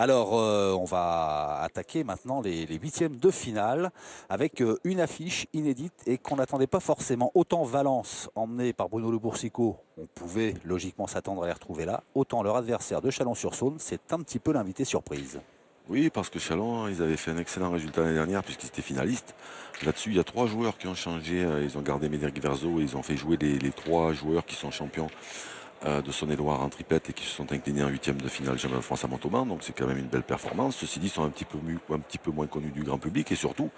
Alors, on va attaquer maintenant les huitièmes de finale avec une affiche inédite et qu'on n'attendait pas forcément. Autant Valence, emmené par Bruno Le Boursicot, on pouvait logiquement s'attendre à les retrouver là. Autant leur adversaire de Chalon-sur-Saône, c'est un petit peu l'invité surprise. Oui, parce que Chalon, ils avaient fait un excellent résultat l'année dernière puisqu'ils étaient finalistes. Là-dessus, il y a 3 joueurs qui ont changé. Ils ont gardé Médéric Verzo et ils ont fait jouer les 3 joueurs qui sont champions de Saône-et-Loire en tripette et qui se sont inclinés en huitième de finale championnat de France à Montauban. Donc c'est quand même une belle performance. Ceci dit, ils sont un petit peu moins connus du grand public et surtout,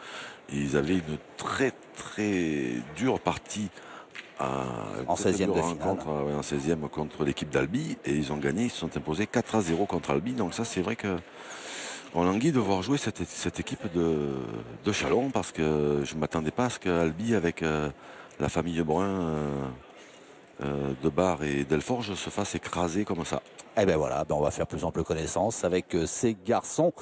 ils avaient une très dure partie en 16e de rencontre en 16e contre l'équipe d'Albi et ils ont gagné. Ils se sont imposés 4-0 contre Albi. Donc ça, c'est vrai que on languit de voir jouer cette équipe de Chalon parce que je ne m'attendais pas à ce qu'Albi, avec la famille Brun de Bar et Delforge, se fasse écraser comme ça. Et bien voilà, on va faire plus ample connaissance avec ces garçons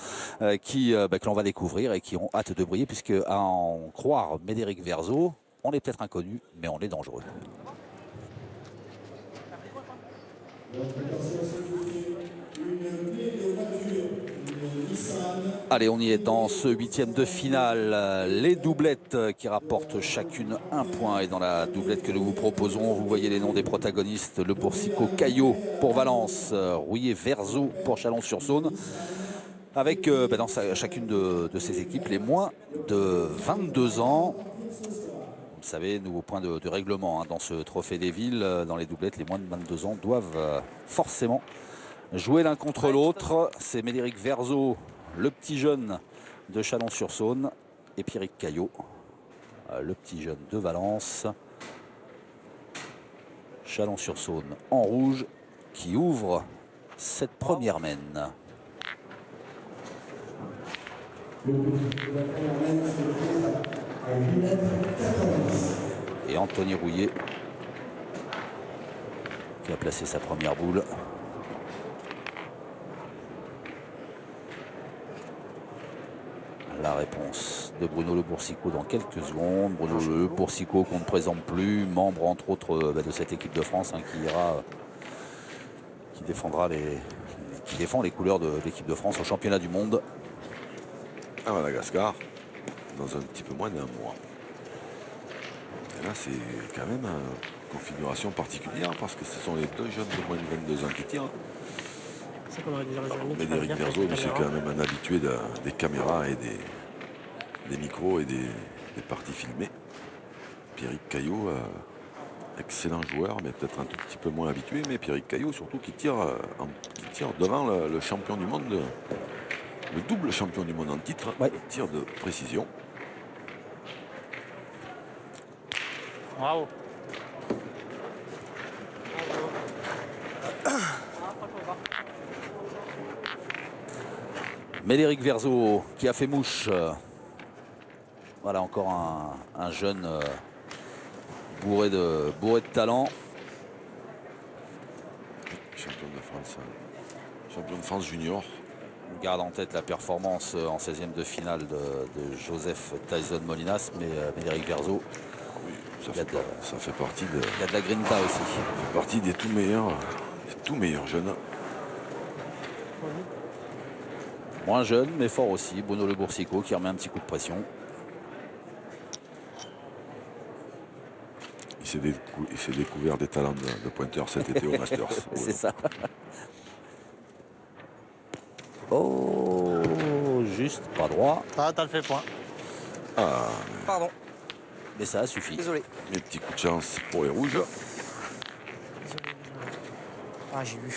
que l'on va découvrir et qui ont hâte de briller, puisque à en croire Médéric Verzo, on est peut-être inconnu, mais on est dangereux. Allez, on y est dans ce huitième de finale. Les doublettes qui rapportent chacune un point. Et dans la doublette que nous vous proposons, vous voyez les noms des protagonistes. Le Boursicot Caillot pour Valence, Rouillé Verzo pour Chalon-sur-Saône. Avec dans chacune de ces équipes les moins de 22 ans. Vous le savez, nouveau point de règlement dans ce trophée des villes. Dans les doublettes, les moins de 22 ans doivent forcément jouer l'un contre l'autre. C'est Médéric Verzo, le petit jeune de Chalon-sur-Saône, et Pierrick Caillot, le petit jeune de Valence. Chalon-sur-Saône en rouge qui ouvre cette première mène. Et Anthony Rouillé qui a placé sa première boule. La réponse de Bruno Le Boursicot dans quelques secondes. Bruno Le Boursicot qu'on ne présente plus, membre entre autres de cette équipe de France qui défend les couleurs de l'équipe de France au championnat du monde à Madagascar dans un petit peu moins d'un mois. Et là, c'est quand même une configuration particulière parce que ce sont les 2 jeunes de moins de 22 ans qui tirent. Médéric Verzo, c'est quand même un habitué des caméras et des micros et des parties filmées. Pierrick Caillot, excellent joueur, mais peut-être un tout petit peu moins habitué. Mais Pierrick Caillot, surtout, qui tire devant le champion du monde, le double champion du monde en titre, tir de précision. Bravo. Médéric Verzo qui a fait mouche. Voilà encore un jeune bourré de talent. Champion de France junior. On garde en tête la performance en 16e de finale de Joseph Tyson Molinas, mais Médéric Verzo, ça fait partie de... Il y a de la grinta aussi. Ça fait partie des tout meilleurs jeunes. Moins jeune, mais fort aussi. Bruno Le Boursicot qui remet un petit coup de pression. Il s'est découvert des talents de pointeur cet été au Masters. C'est ça. Oh, juste pas droit. Ah, t'as le fait point. Ah, pardon. Mais ça suffit. Désolé. Mes petits coups de chance pour les rouges. Désolé. Ah, j'ai vu.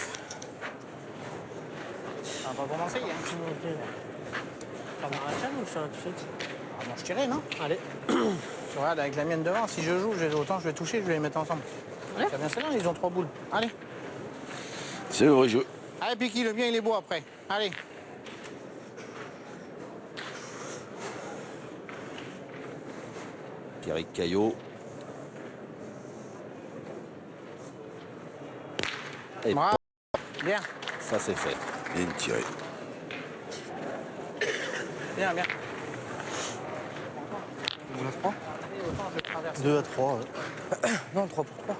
Ça va pas commencer, hein. Ça va la chaîne ou ça tout de suite? Ah, bon, je tirais, non? Allez. Tu regardes avec la mienne devant, si je joue, autant je vais toucher, je vais les mettre ensemble. Ouais. C'est bien celle-là, ils ont 3 boules. Allez. C'est le vrai jeu. Allez, Piqui, le bien, il est beau après. Allez. Pierrick Caillot. Et bravo. Bien. Ça, c'est fait. Bien tiré. Bien, bien. 2 à 3 2 à 3, ouais. Non, 3 pour 3.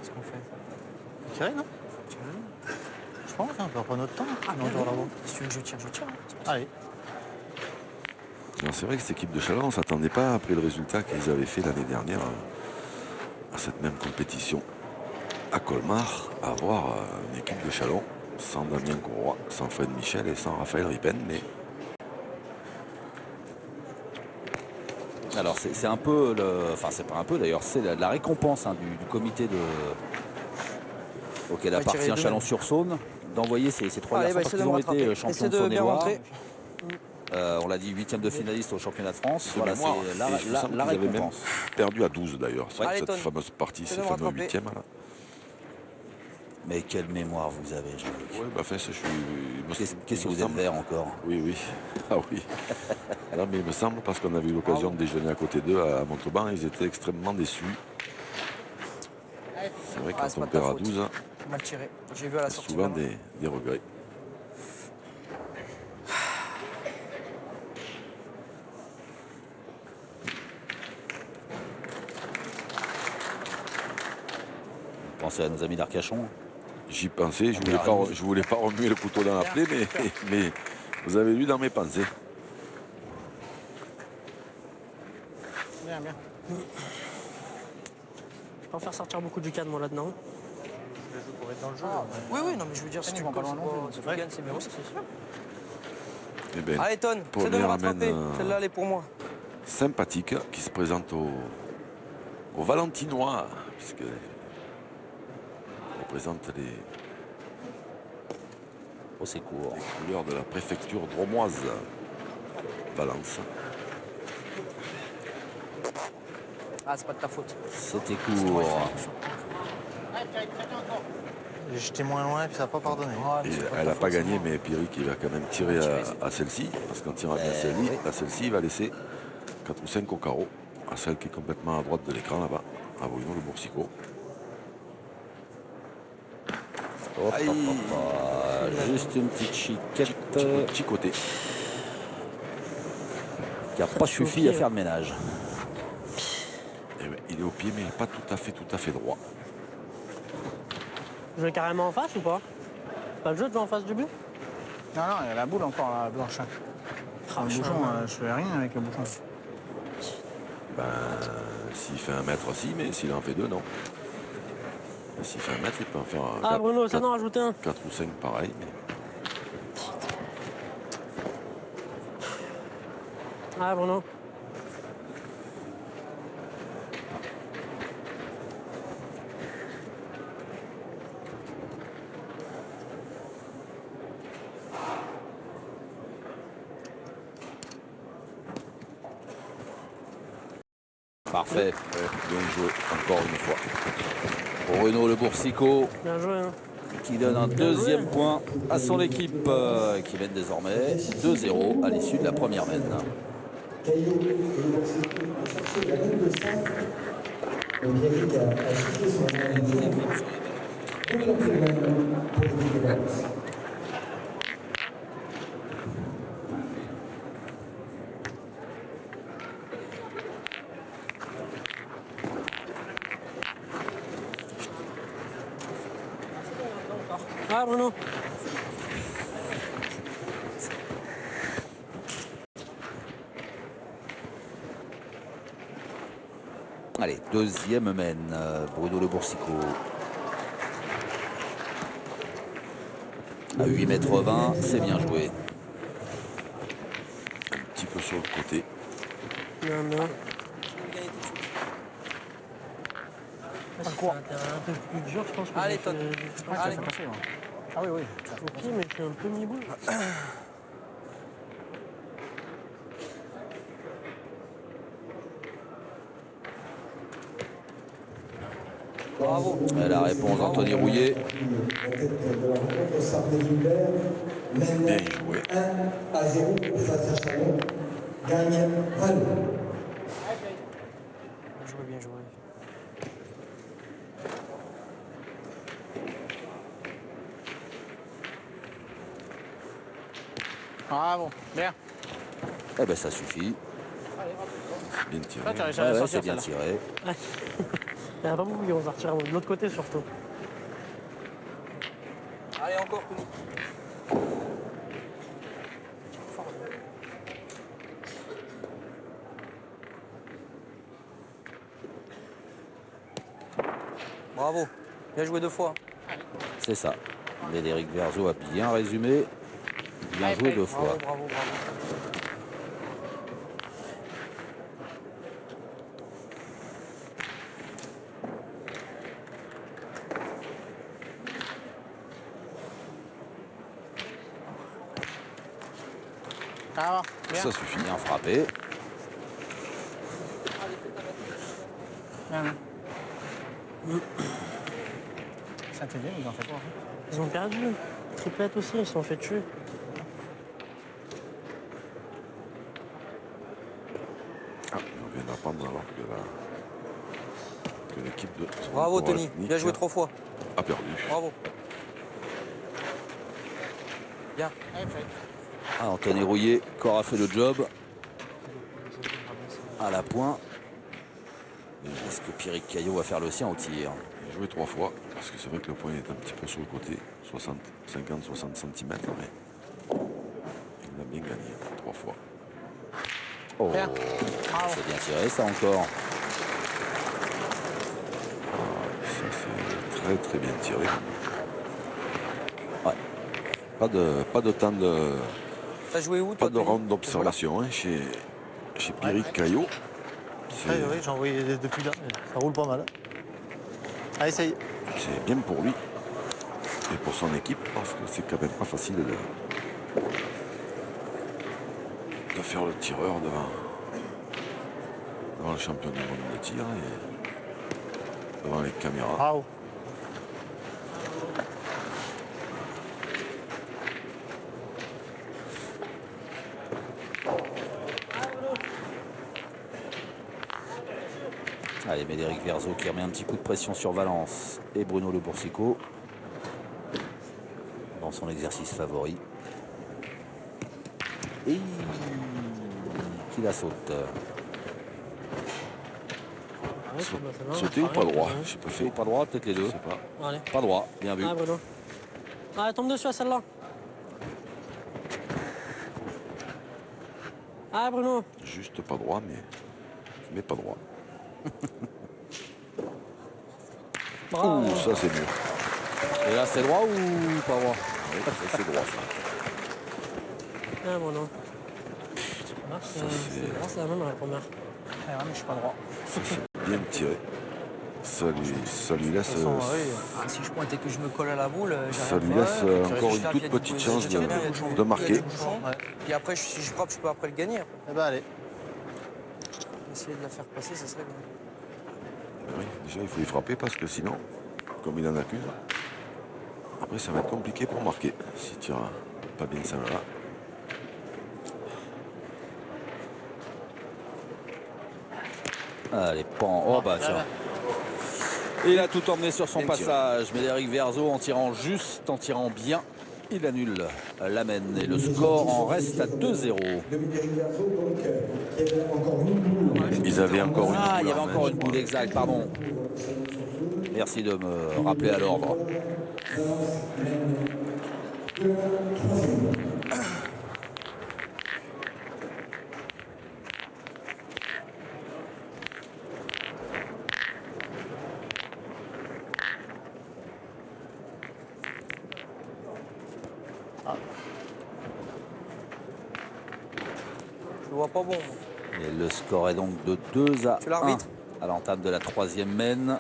Qu'est-ce qu'on fait? Tirer, non? on peut prendre notre temps. Ah, Non, bien, genre là-bas. si tu veux que je tire, je tire. Allez. Non, c'est vrai que cette équipe de Chalon, on ne s'attendait pas après le résultat qu'ils avaient fait l'année dernière à cette même compétition à Colmar, à avoir une équipe de Chalon sans Damien Courroy, sans Fred Michel et sans Raphaël Ripen. Mais Alors c'est un peu, enfin c'est pas un peu d'ailleurs, c'est la récompense hein, du comité auquel Ouais, tirer appartient deux Chalon-sur-Saône d'envoyer ces trois Allez, garçons essaie parce de qu'ils me ont rattraper. été champions Essaie de de bien Saône-et-Loire. rentrer. On l'a dit, 8e de finaliste au championnat de France. de Voilà, mémoire, c'est et il me semble la qu'ils avaient même récompense. perdu à 12 d'ailleurs, Allez, cette Ton. fameuse partie, Essaie ces de me fameux rattraper. 8e. Là. Mais quelle mémoire vous avez, Jean-Luc. Oui, bah, je suis. Qu'est-ce que vous êtes vert encore? Oui, oui. Ah oui. Non, mais il me semble, parce qu'on avait eu l'occasion de déjeuner à côté d'eux à Montauban, ils étaient extrêmement déçus. C'est vrai que Ah, c'est quand on pas de ta perd à faute. 12, Mal tiré. J'ai vu à la c'est sortie. souvent même. des regrets. Pensez à nos amis d'Arcachon. J'y pensais, je voulais pas remuer le couteau dans la plaie, mais vous avez lu dans mes pensées. Bien, bien. Je peux en faire sortir beaucoup du cadre, moi, là-dedans. Je joue pour être dans le jeu. Oui, oui, non, mais je veux dire, si Ils tu vont pas colles, loin non plus, si c'est tu vrai. gagnes, c'est bien aussi, c'est sûr. Eh ben, Allez, Ton, pour essaie de me venir rattraper. amène, Celle-là, elle est pour moi. sympathique qui se présente au Valentinois, puisque représente les Oh, c'est court. couleurs de la préfecture dromoise. Valence. Ah, c'est pas de ta faute. C'était court. J'ai jeté moins loin et puis ça n'a pas pardonné. Et elle n'a pas gagné, mais Pierrick il va quand même tirer à celle-ci, parce qu'en tirant bien celle-ci, il va laisser 4 ou 5 au carreau, à celle qui est complètement à droite de l'écran là-bas, à Bruno le Boursicot. Hop, hop, hop, hop. Juste une petite chiquette Petit côté. qui n'a pas suffi à faire le ménage. Et ouais, il est au pied, mais pas tout à fait droit. Je vais carrément en face ou pas? Pas le jeu de jouer en face du but? Non, non, il y a la boule encore, la blanche. Ah, Le je suis bouchon, un- je fais rien avec le bouchon. Ben, s'il fait 1 mètre, si, mais s'il en fait 2, non. Et s'il fait 1 mètre, il peut en faire Ah, Bruno, ça n'en rajouter un. 4 ou 5 pareil. Mais... Ah, Bruno. Parfait. Bien joué, encore une fois. Bruno le Boursicot Bien joué, hein. qui donne un deuxième point à son équipe qui mène désormais 2-0 à l'issue de la première mène. Caillot et le Boursicot ont cherché la ligne de centre. Pierrick a chuté son adversaire. Et donc, c'est le pour l'équipe de Valence. Ah, Bruno. Allez, deuxième mène, Bruno le Boursicot. À 8,20 m, c'est bien joué. Un petit peu sur le côté. Non, non. C'est un terrain un peu plus dur, je pense. Que Allez, j'ai fait- Todd. j'ai fait Allez, passé, ouais. Ah oui, oui. au pied, mais je suis un peu mi-boule. Bravo. La réponse d'Anthony Rouillet. La tête de la rencontre, Sarney-Gilbert mène Bien joué. 1-0 face à Chalon. Gagne Valou. Bien joué, bien joué. Bravo, bien. Eh ben ça suffit. Bien tiré. Là, tu as réussi à Ouais, la ouais, sortir, c'est bien celle-là. tiré. Il n'y en a pas beaucoup qui vont sortir de l'autre côté surtout. Allez, encore, Tony. Bravo. Bien joué 2 fois. C'est ça. Médéric Verzo a bien résumé. Bien joué 2 fois. Bravo, bravo, bravo. Ça va, bien. Ça suffit. Bien frappé. Bien, bien. Saint-Étienne, ils ont fait quoi hein? Ils ont perdu. Triplette aussi, ils se sont fait tuer. Ah, on vient d'apprendre alors que l'équipe de... Bravo, Tony. Nick Bien joué 3 fois. a perdu. Bravo. Bien. Allez, fait. Ah, Anthony Rouillet, encore a fait le job. À la pointe. Est-ce que Pierrick Caillot va faire le sien au tir? Il a joué 3 fois, parce que c'est vrai que le point est un petit peu sur le côté, 50-60 cm, mais il a bien gagné 3 fois. Oh, Bien. Bravo. c'est bien tiré ça encore. Ça c'est très très bien tiré. Ouais. Pas de temps de... T'as joué où, Pas toi, de Tony? round d'observation hein, chez Pierrick Caillot. Oui, j'ai envoyé depuis là, ça roule pas mal. Allez, essaye. C'est bien pour lui et pour son équipe parce que c'est quand même pas facile de faire le tireur devant le champion du monde de tir et devant les caméras. Bravo. Allez, Médéric Verzo qui remet un petit coup de pression sur Valence et Bruno Le Boursicot dans son exercice favori. Et qui la saute. Ouais, c'est bon, c'est bon. Sauter ou pas Pareil, droit? ouais. J'ai pas Fait fait. ou pas droit, peut-être les Je deux. sais pas. Allez. Pas droit, bien vu. Ah, Bruno. Allez, tombe dessus à celle-là. Ah, Bruno. Juste pas droit, mais pas droit. Bravo. Ouh, ça c'est mieux. Et là, c'est droit ou pas droit? Oui, ça, c'est droit ça. Ah, Bruno. C'est la même à la première. Ouais, mais je suis pas droit. Ça, c'est bien tiré. Ça lui laisse, Ah, si je pointais que je me colle à la boule, j'ai ça rien lui fait. laisse encore une toute petite chance de marquer. Puis après, si je frappe, je peux après le gagner. Eh ben, allez. Essayer de la faire passer, ça serait bien. Oui, déjà il faut y frapper parce que sinon, comme il en accuse, après ça va être compliqué pour marquer si tu tires pas bien celle-là. Allez, pan. Oh bah tiens. Et il a tout emmené sur son Bien tiré. passage. Médéric Verzo en tirant juste, en tirant bien. Il annule l'amène et le score en reste à 2-0. De Médéric Verzo, donc, qui avait encore une boule. Ils avaient encore une Ah, il y boule avait en main, encore je une crois. boule, exact, pardon. Merci de me rappeler à l'ordre. Je le vois pas bon. Et le score est donc de 2-1 C'est l'arbitre. à l'entame de la troisième mène.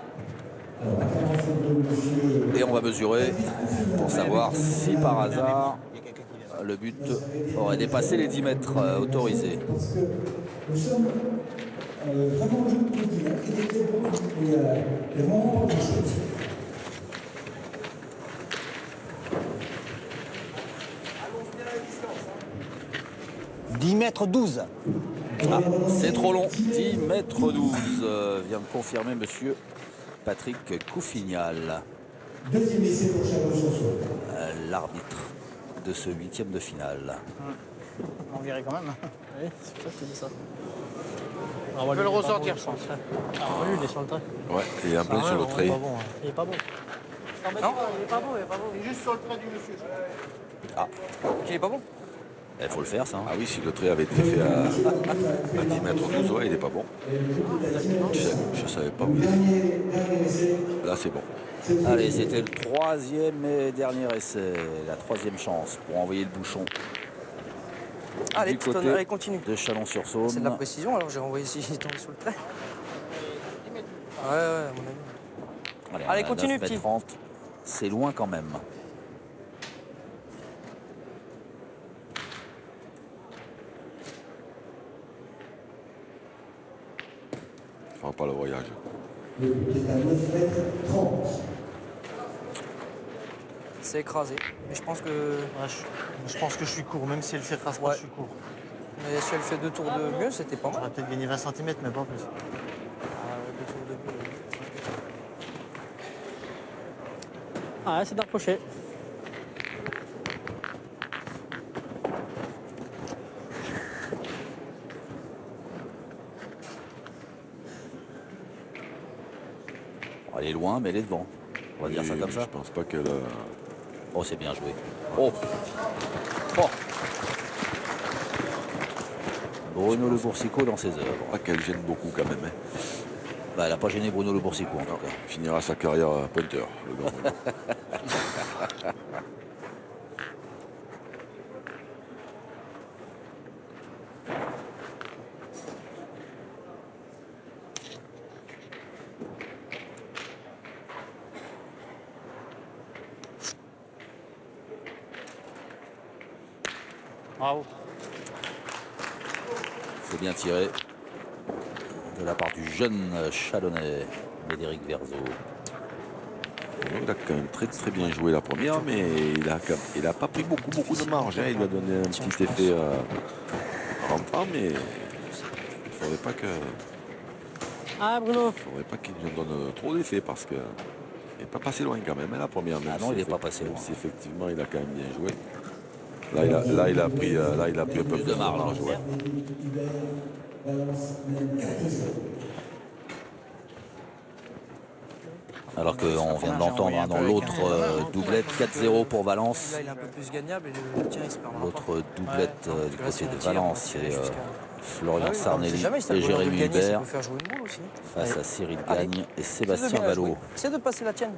Et on va mesurer pour savoir si par hasard le but aurait dépassé les 10 mètres autorisés. Parce que nous sommes vraiment au jeu de petit, hein. Il était bon, il y a vraiment pas grand-chose. m 12. Ah, c'est trop long. 10 mètres 12 vient de confirmer monsieur Patrick Couffignal, Deuxième essai pour Chalon-sur-Saône. l'arbitre de ce 8e de finale. On virait quand même. Oui, c'est pour ça que je te dis ça. On peut le ressortir, je pense. Ah, lui, il est sur le trait. Ouais, et en plein sur le trait. Pas bon, hein. Il est pas bon. Non, Il est pas beau, il est pas beau. Il est juste sur le trait du monsieur. il est pas bon. Il faut le faire, ça. Ah oui, si le trait avait été fait à 10 mètres 12, ouais, il n'est pas bon. Je ne savais pas où il est. Là, c'est bon. Allez, c'était le troisième et dernier essai. La troisième chance pour envoyer le bouchon Allez, du petit côté allez, continue. de Chalon-sur-Saône. C'est de la précision, alors j'ai renvoyé si il tombe sur le trait. Ouais, à mon avis. Allez, on a continue, 9 mètres petit. 30. C'est loin quand même. Il ne fera pas le voyage. Le but est à 9 mètres 30. C'est écrasé. Mais je pense que. Ouais, je pense que je suis court, même si elle fait crasse pas, Ouais. je suis court. Mais si elle fait 2 tours de mieux, c'était pas mal. J'aurais peut-être gagné 20 cm, mais pas plus. 2 tours de mieux. Ah, c'est d'approcher. Elle est loin, mais elle est devant. On va dire ça Et comme ça. je pense pas qu'elle. Oh, c'est bien joué. Oh. Oh. Bruno Le Boursicot dans ses œuvres. Pas qu'elle gêne beaucoup quand même. Hein. Bah, elle n'a pas gêné Bruno Le Boursicot en tout cas. Il finira sa carrière à pointeur, le grand. Bravo. C'est bien tiré de la part du jeune Chalonnais, Médéric Verzo. Il a quand même très très bien joué la première, mais il a pas pris beaucoup de marge. Hein. Il lui a donné un petit effet rentrant, mais il ne faudrait pas Ah, Bruno. qu'il lui en donne trop d'effet parce qu'il n'est pas passé loin quand même, hein, la première. Même Ah non, si il n'est pas passé même loin. si effectivement il a quand même bien joué. Là, il a pris un peu plus de marge. Ouais. Alors qu'on vient de l'entendre dans l'autre doublette, 4-0 pour Valence. Là, il est un peu plus gagnable et le tien, il se perdra pas. L'autre doublette du Parce que là, si côté on de tire, Valence, on tire c'est jusqu'à- Florian Ah oui, on sait Sarnelli jamais, si t'as et le bonheur de Jérémy gagner, ça Hubert peut faire jouer une boule aussi. face à Cyril Allez. Gagne et C'est de Sébastien bien la jouer. Vallot. C'est de passer la tienne.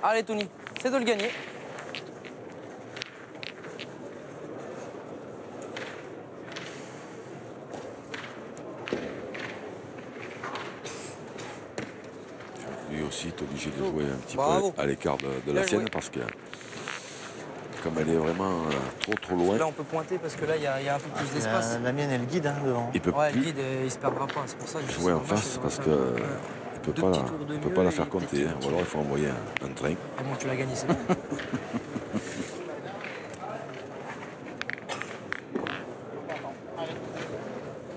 Allez, Tony, c'est de le gagner. Lui aussi est obligé de jouer un petit Bravo. peu à l'écart de Bien la sienne joué. parce que comme elle est vraiment trop loin, Là, on peut pointer parce que là, il y a un peu plus d'espace. La mienne, elle guide hein, devant. il peut Ouais, le plus guide, il se perdra pas. C'est pour ça que je jouer en c'est dommage, face c'est parce dans que le- il peut Deux pas, petits tours de il peut mieux pas la et faire compter. Hein. Ou alors il faut envoyer un train. Et bon, tu l'as gagné, c'est bon.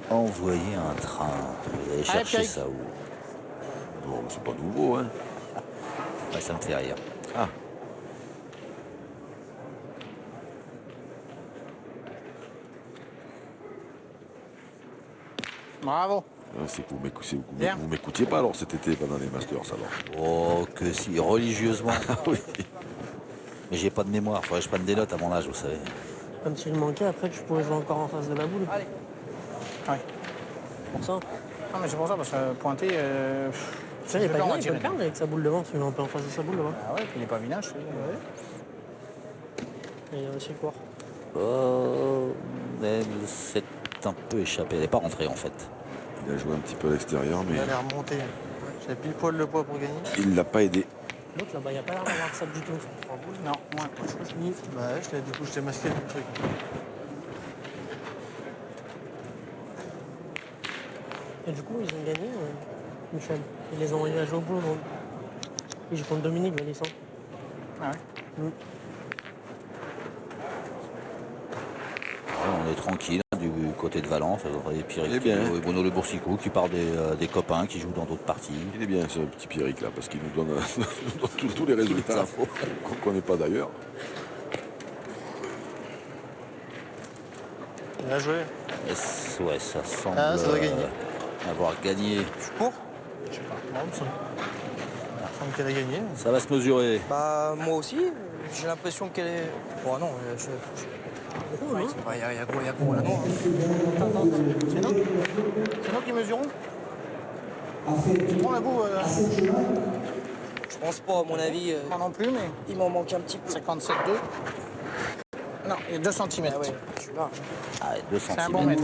Envoyer un train. Vous allez chercher Pierrick. ça où? Bon, c'est pas nouveau. Hein. Ouais, ça me fait rire. Ah, Bravo. c'est que vous Bien. m'écoutiez pas alors cet été pendant les Masters alors. Oh, que si, religieusement. Oui. Mais j'ai pas de mémoire, faudrait que je prenne des notes à mon âge, vous savez. Comme s'il manquait, après, tu pourrais jouer encore en face de la boule. Allez. Ouais. Pour ça. Ah, mais c'est pour ça, parce que pointer. Tu sais, il est pas on va bien, il peut tirer. le perdre avec sa boule devant, parce qu'il est un peu en face de sa boule devant. Ah ouais, puis il est pas vilain, je sais. Et il a aussi court. Oh, elle s'est un peu échappée. Elle n'est pas rentrée en fait. Il a joué un petit peu à l'extérieur, mais Il a l'air monté. J'avais pile poil le poids pour gagner. il l'a pas aidé. L'autre là-bas, il n'y a pas l'air d'avoir ça du tout. Non, moins. Bah ouais, du coup, je t'ai masqué le truc. Et du coup, ils ont gagné, Michel. Ils les ont envoyés à jouer au bout. Donc. Ils jouent contre Dominique Valisson. Ah ouais. On est tranquille hein, du côté de Valence. Et Pierrick Eh bien. et Bruno Le Boursicot qui parlent des copains qui jouent dans d'autres parties. Il est bien ce petit Pierrick là parce qu'il nous donne, tous les résultats qu'on ne connaît pas d'ailleurs. Il a joué. Ouais, ça semble Ah, ça doit gagner. avoir gagné. Je cours. Non, qu'elle a gagné. Ça va se mesurer. Bah, moi aussi, j'ai l'impression qu'elle est. Bon, non, il y a gros là, non. C'est nous qui mesurons. Tu prends la boue Je pense pas, à mon avis. moi non plus, mais Il m'en manque un petit peu. 57,2. Non, il y a 2 cm. Ah ouais, je suis large. Ah, 2 C'est un cm. bon mètre.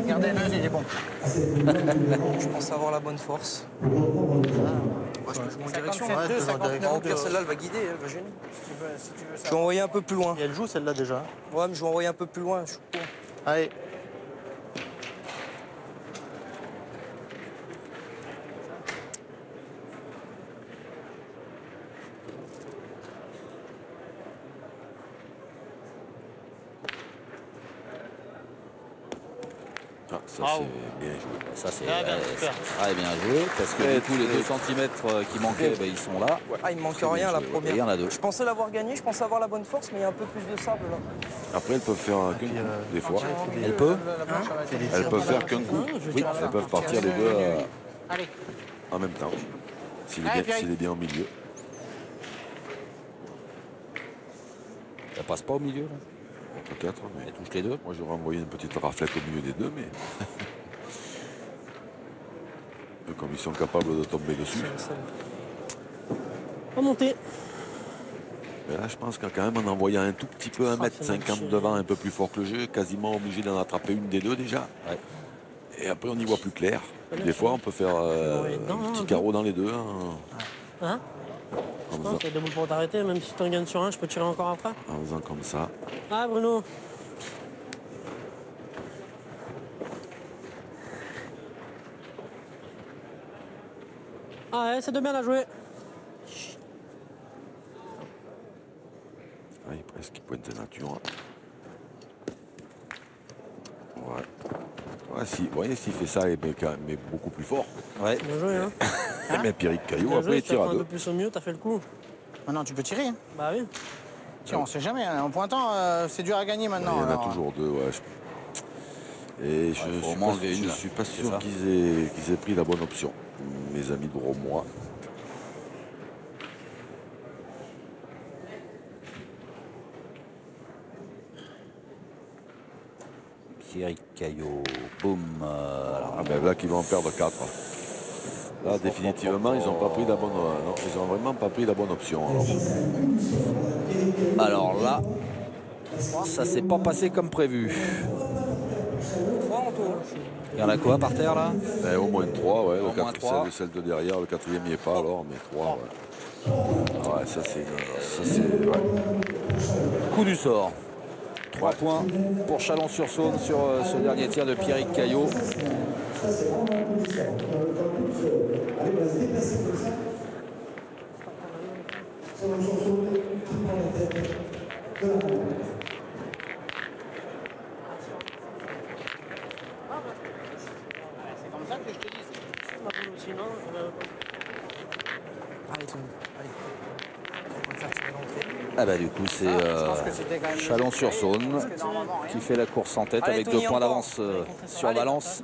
Regardez l'œil, il est bon. Je pense avoir la bonne force. Moi, je peux jouer en direction. 57,2, 59,2. Au pire, celle-là, elle va guider, elle va gêner. Si tu veux Je ça. vais envoyer un peu plus loin. Et elle joue celle-là déjà. Ouais, mais je vais envoyer un peu plus loin. Je suis con. Allez. Ah, ça Bravo. c'est bien joué. Ça, c'est Ah, bien, super. très bien joué. Parce que du coup, les 2 cm qui manquaient, ben, ils sont là. Ah, il me manque Très bien rien, la joué. première. Et il y en a 2. Je pensais l'avoir gagné, je pensais avoir la bonne force, mais il y a un peu plus de sable là. Après, elles peuvent faire qu'un coup, des fois. Elle peut La planche, ça va être- Elles peuvent faire qu'un coup. Oui, elles peuvent partir les deux Allez. en même temps. S'il Allez, est, Pierre. s'il est bien au milieu. Elle passe pas au milieu, là. Peut-être, mais Elle touche les deux. moi j'aurais envoyé une petite raflette au milieu des deux, mais. Comme ils sont capables de tomber dessus. Remonter. Mais là, je pense qu'en quand même, en envoyant un tout petit peu 1,50 m devant, un peu plus fort que le jeu, quasiment obligé d'en attraper une des deux déjà. Ouais. Et après, on y voit plus clair. Des fois, on peut faire un petit carreau dans les deux. Hein En Non, faisant, c'est debout pour t'arrêter, même si tu en gagnes sur un, je peux tirer encore après. en faisant comme ça. Ah Bruno. Ah ouais, c'est de bien à jouer. Ah, il presque pointe nature. Ouais. Ouais, si, vous voyez, s'il fait ça, mais beaucoup plus fort. Ouais. Bien joué, hein. Mais Pierrick Caillou, Bien après, joué, il tu tire prends à un peu deux. plus au mieux, t'as fait le coup. Maintenant, tu peux tirer. Hein. Bah oui. Tiens, on sait jamais. Hein. En pointant, c'est dur à gagner Il y maintenant. en a alors. toujours deux, ouais. Et je faut au suis moins pas, enlever une, je là. suis pas C'est sûr ça. qu'ils aient pris la bonne option. Mes amis de Romois. Pierrick Caillot. Boum. Alors, Ah ben là, qu'ils vont en perdre 4. Là, définitivement, ils n'ont pas pris la bonne. Non, ils ont vraiment pas pris la bonne option. alors là, ça s'est pas passé comme prévu. 3 en tout. Il y en a quoi par terre là? Ben, au moins 3, ouais. Au moins trois. Celle de derrière, le quatrième n'y est pas alors, mais 3, ouais. Ah ouais, ça c'est. Ouais. Coup du sort. 3 points pour Chalon-sur-Saône sur ce dernier tir de Pierrick Caillot. C'est comme ça que je te dis. Sinon, Allez, tout le monde. Allez. On va faire tirer l'entrée. Ah bah du coup c'est Je pense que c'était quand même. Chalon-sur-Saône Parce que normalement, rien. qui fait la course en tête Allez, avec Tony, 2 points encore. d'avance sur Allez. Valence.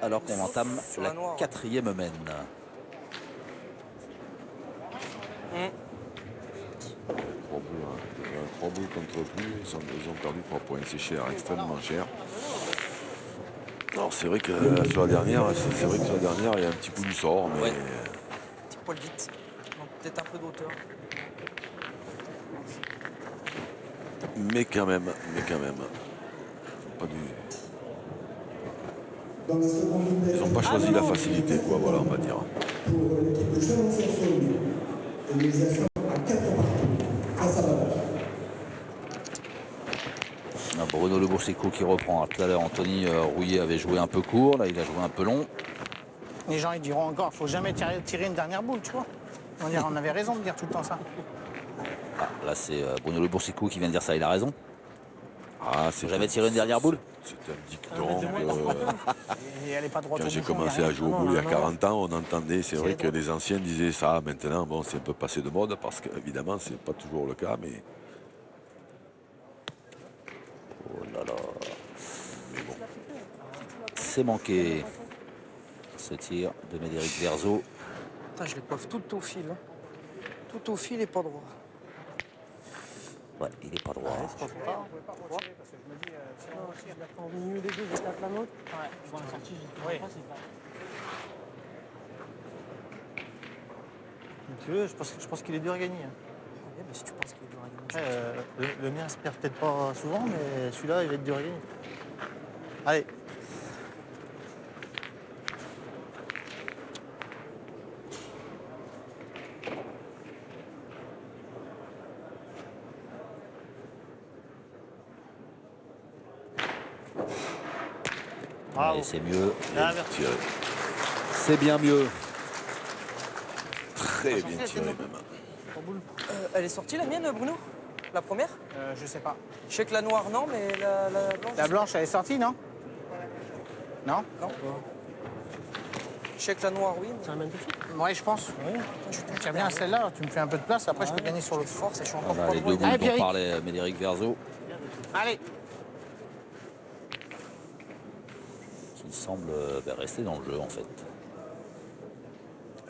Alors qu'on entame Sur la la noire. 4e mène. 3 bouts, hein. 3 bouts contre plus, ils ont perdu 3 points. C'est cher, extrêmement cher. Alors c'est vrai que sur la dernière, il y a un petit coup du sort, mais Ouais. Petit poil vite. Donc, peut-être un peu d'auteur. mais quand même. Pas du... Dans la seconde Ils n'ont pas choisi la facilité, quoi, voilà, on va dire. pour l'équipe de Chalon-sur-Saône. Égalisation à 4 partout face à Valence. Bruno Le Boursicot qui reprend. Tout à l'heure, Anthony Rouillet avait joué un peu court. Là, il a joué un peu long. Les gens ils diront encore, faut jamais tirer une dernière boule, tu vois. On avait raison de dire tout le temps ça. Ah, là, c'est Bruno Le Boursicot qui vient de dire ça. Il a raison. Ah, c'est Faut jamais tirer une dernière boule. C'est un dicton. Et elle est pas droite Quand au j'ai bouchon, commencé y a à rien. jouer au boule il y a 40 ans, on entendait, c'est vrai les que les anciens disaient ça. Maintenant, bon, c'est un peu passé de mode parce qu'évidemment, c'est pas toujours le cas, mais Oh là là. C'est manqué. Ce tir de Médéric Verzo. Putain, je les coiffe tout au fil. Hein. Tout au fil et pas droit. Ouais, il est pas droit. Non, si je la prends au milieu des deux, je tape la nôtre. Ouais. Bon, la sortie, je Oui. ne pas, c'est pas. Tu veux, je pense qu'il est dur à gagner. Hein. Ouais, mais si tu penses qu'il est dur à gagner, Après, le mien se perd peut-être pas souvent, mais celui-là, il va être dur à gagner. Allez. Bravo. Ouais, c'est mieux. Ah, merci. Tiré. C'est bien mieux. Très bien tiré même. elle est sortie la mienne, Bruno? La première? Je sais pas. Je sais que la noire, non, mais la blanche. La blanche, elle est sortie, non? Non? Non. Je sais que la noire, oui. C'est un magnifique. Oui, je pense. Tiens bien celle-là, tu me fais un peu de place, après je peux gagner sur Mais l'autre. force, et je suis encore Voilà pas les droit. deux boules Allez, dont Pierrick. parlait Médéric Verzo, Allez! qui semble rester dans le jeu en fait.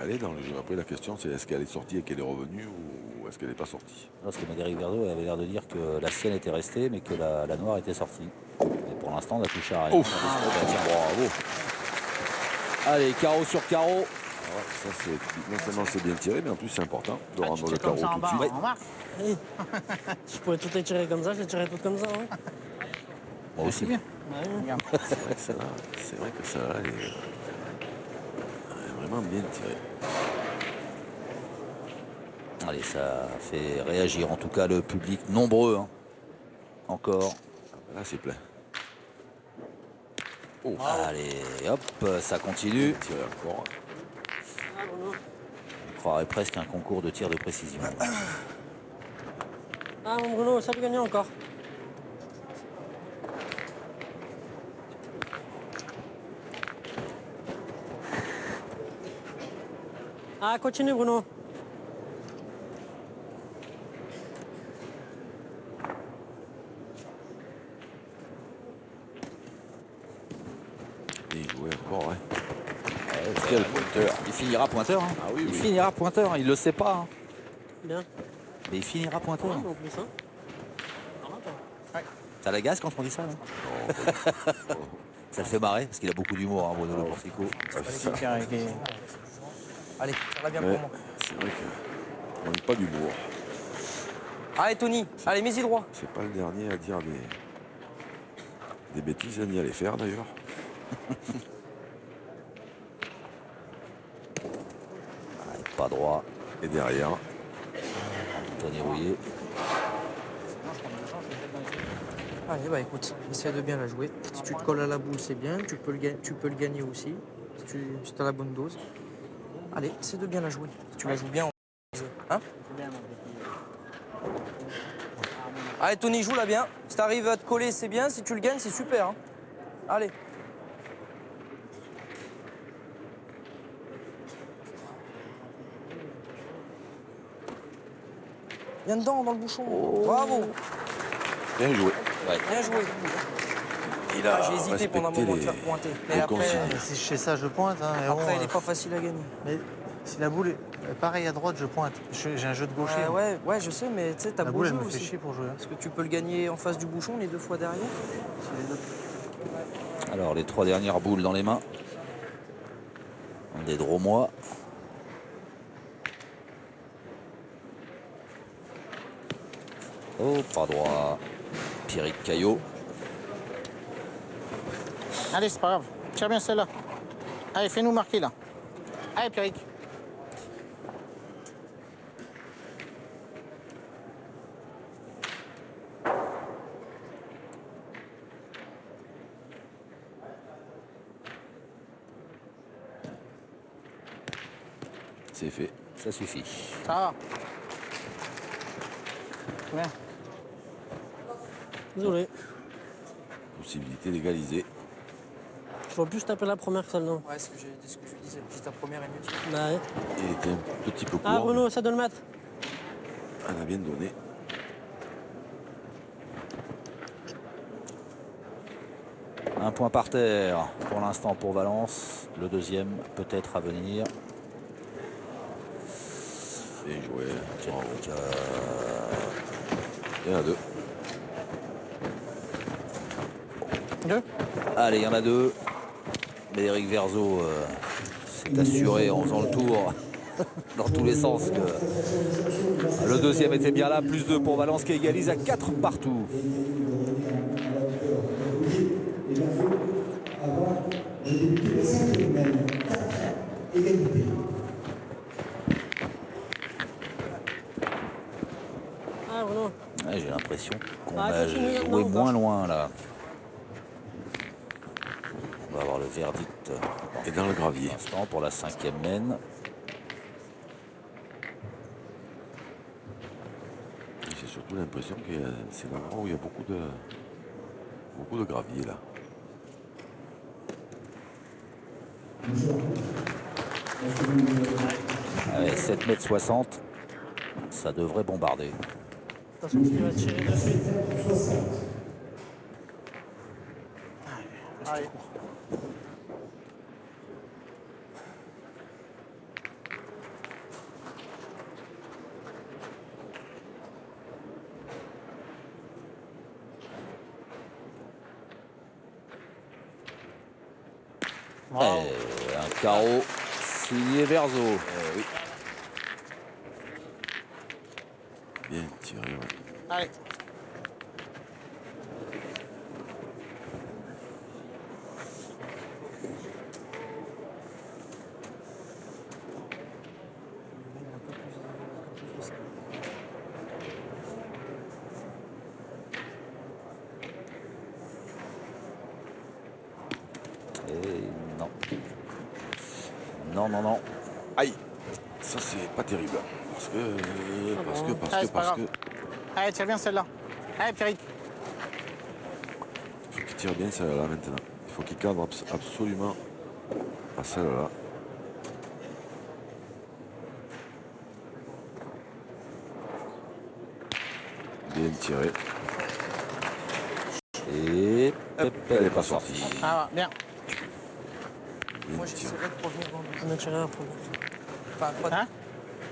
Elle est dans le jeu. Après, la question, c'est est-ce qu'elle est sortie et qu'elle est revenue ou est-ce qu'elle n'est pas sortie? Parce que Médéric Verzo avait l'air de dire que la sienne était restée, mais que la noire était sortie. Et pour l'instant, on a touché à rien. Ouf. Bravo. Allez, carreau sur carreau. Ah ouais, ça, c'est, non seulement c'est bien tiré, mais en plus, c'est important de Ah, tu rendre le tires comme carreau ça en tout de bas, suite. en marque. Allez. Si je pouvais toutes les tirer comme ça, je les tirais toutes comme ça. Hein. Moi aussi. bien. Ouais. Regarde. C'est vrai que celle-là, elle est vraiment bien tirée. Allez, ça fait réagir en tout cas le public nombreux. Hein. Encore. Là, c'est plein. Allez, hop, ça continue. Tiré encore. On croirait presque un concours de tir de précision. Ah, mon Bruno, ça peut gagner encore. Ah, continue, Bruno. Et il jouait encore, hein. Quel pointeur. Il finira pointeur. Hein. Ah oui, Il oui. finira pointeur, hein. Il le sait pas. Hein. Bien. Mais il finira pointeur. Ouais, en plus, hein. Ça l'agace quand je dis ça là Ça le fait marrer parce qu'il a beaucoup d'humour, hein, Bruno Le Porcico. Tiens, avec les- Allez, tire-la bien Ouais, pour moi. c'est vrai qu'on n'a pas d'humour. Allez, Tony, allez, mets-y droit. C'est pas le dernier à dire des bêtises, ni à les faire d'ailleurs. Allez, pas droit. Et derrière, Tony Rouillet. Allez, bah écoute, essaie de bien la jouer. Si tu te colles à la boule, c'est bien. Tu peux le gagner aussi, si tu as la bonne dose. Allez, essaie de bien la jouer. Si tu la joues bien, on... Hein? Allez, Tony, joue-la bien. Si tu arrives à te coller, c'est bien. Si tu le gagnes, c'est super. Hein. Allez. Viens dedans, dans le bouchon. Bravo. bien joué. Bien joué. Il a J'ai hésité pendant un respecté moment de faire pointer. Mais les après, consignes. Si je fais ça, je pointe. Hein, et après bon, il n'est pas facile à gagner. Mais si la boule est pareil à droite, je pointe. J'ai un jeu de gaucher. Ouais, je sais, mais tu sais, t'as La beau boule, elle jeu me fait aussi. chier pour jouer. Hein. Parce que tu peux le gagner en face du bouchon, les deux fois derrière. Alors les trois dernières boules dans les mains. Des Dromois. Oh, pas droit. Pierrick Caillot. Allez, c'est pas grave. Tire bien celle-là. Allez, fais-nous marquer là. Allez, Pierrick. C'est fait. Ça suffit. Ça va. Bien. Désolé. Possibilité d'égaliser. Je vois plus taper la première que celle-là. Ouais, c'est ce que je disais. J'ai ta première est mieux tirée. Bah ouais. Il était un petit peu court. Ah, Bruno, ça doit le mettre. mais Elle a bien donné. Un point par terre pour l'instant pour Valence. Le deuxième peut-être à venir. Bien joué. Bravo. Donc, Il y en a deux. Deux. allez, il y en a deux. Médéric Verzo s'est assuré en faisant le tour dans tous les sens que le deuxième était bien là. Plus 2 pour Valence qui égalise à 4 partout. Avoir le début de 5 semaines, 4 égalité. Ah, Bruno. Ouais, j'ai l'impression qu'on Ah, a continue, joué non, moins encore. loin là. On va avoir le verdict Et dans le gravier. pour l'instant pour la 5e mène. J'ai surtout l'impression que c'est l'endroit où il y a beaucoup de gravier là. Allez, 7,60 m, ça devrait bombarder. Attention, il va tirer de suite. Allez. Bravo. Et un carreau signé Verzo. Oui. Bien tiré, ouais. Allez. Et non. Non, non, non. Aïe. Ça c'est pas terrible. Parce que. Allez, c'est pas grave. Allez, tire bien celle-là. Allez, Pierrick. Il faut qu'il tire bien celle-là maintenant. Il faut qu'il cadre absolument à celle-là. Bien tiré. Et Elle n'est pas sortie. Ah, bien. Bien Moi, tiré. j'essaierai de revenir dans le On a tiré un premier. Enfin, Hein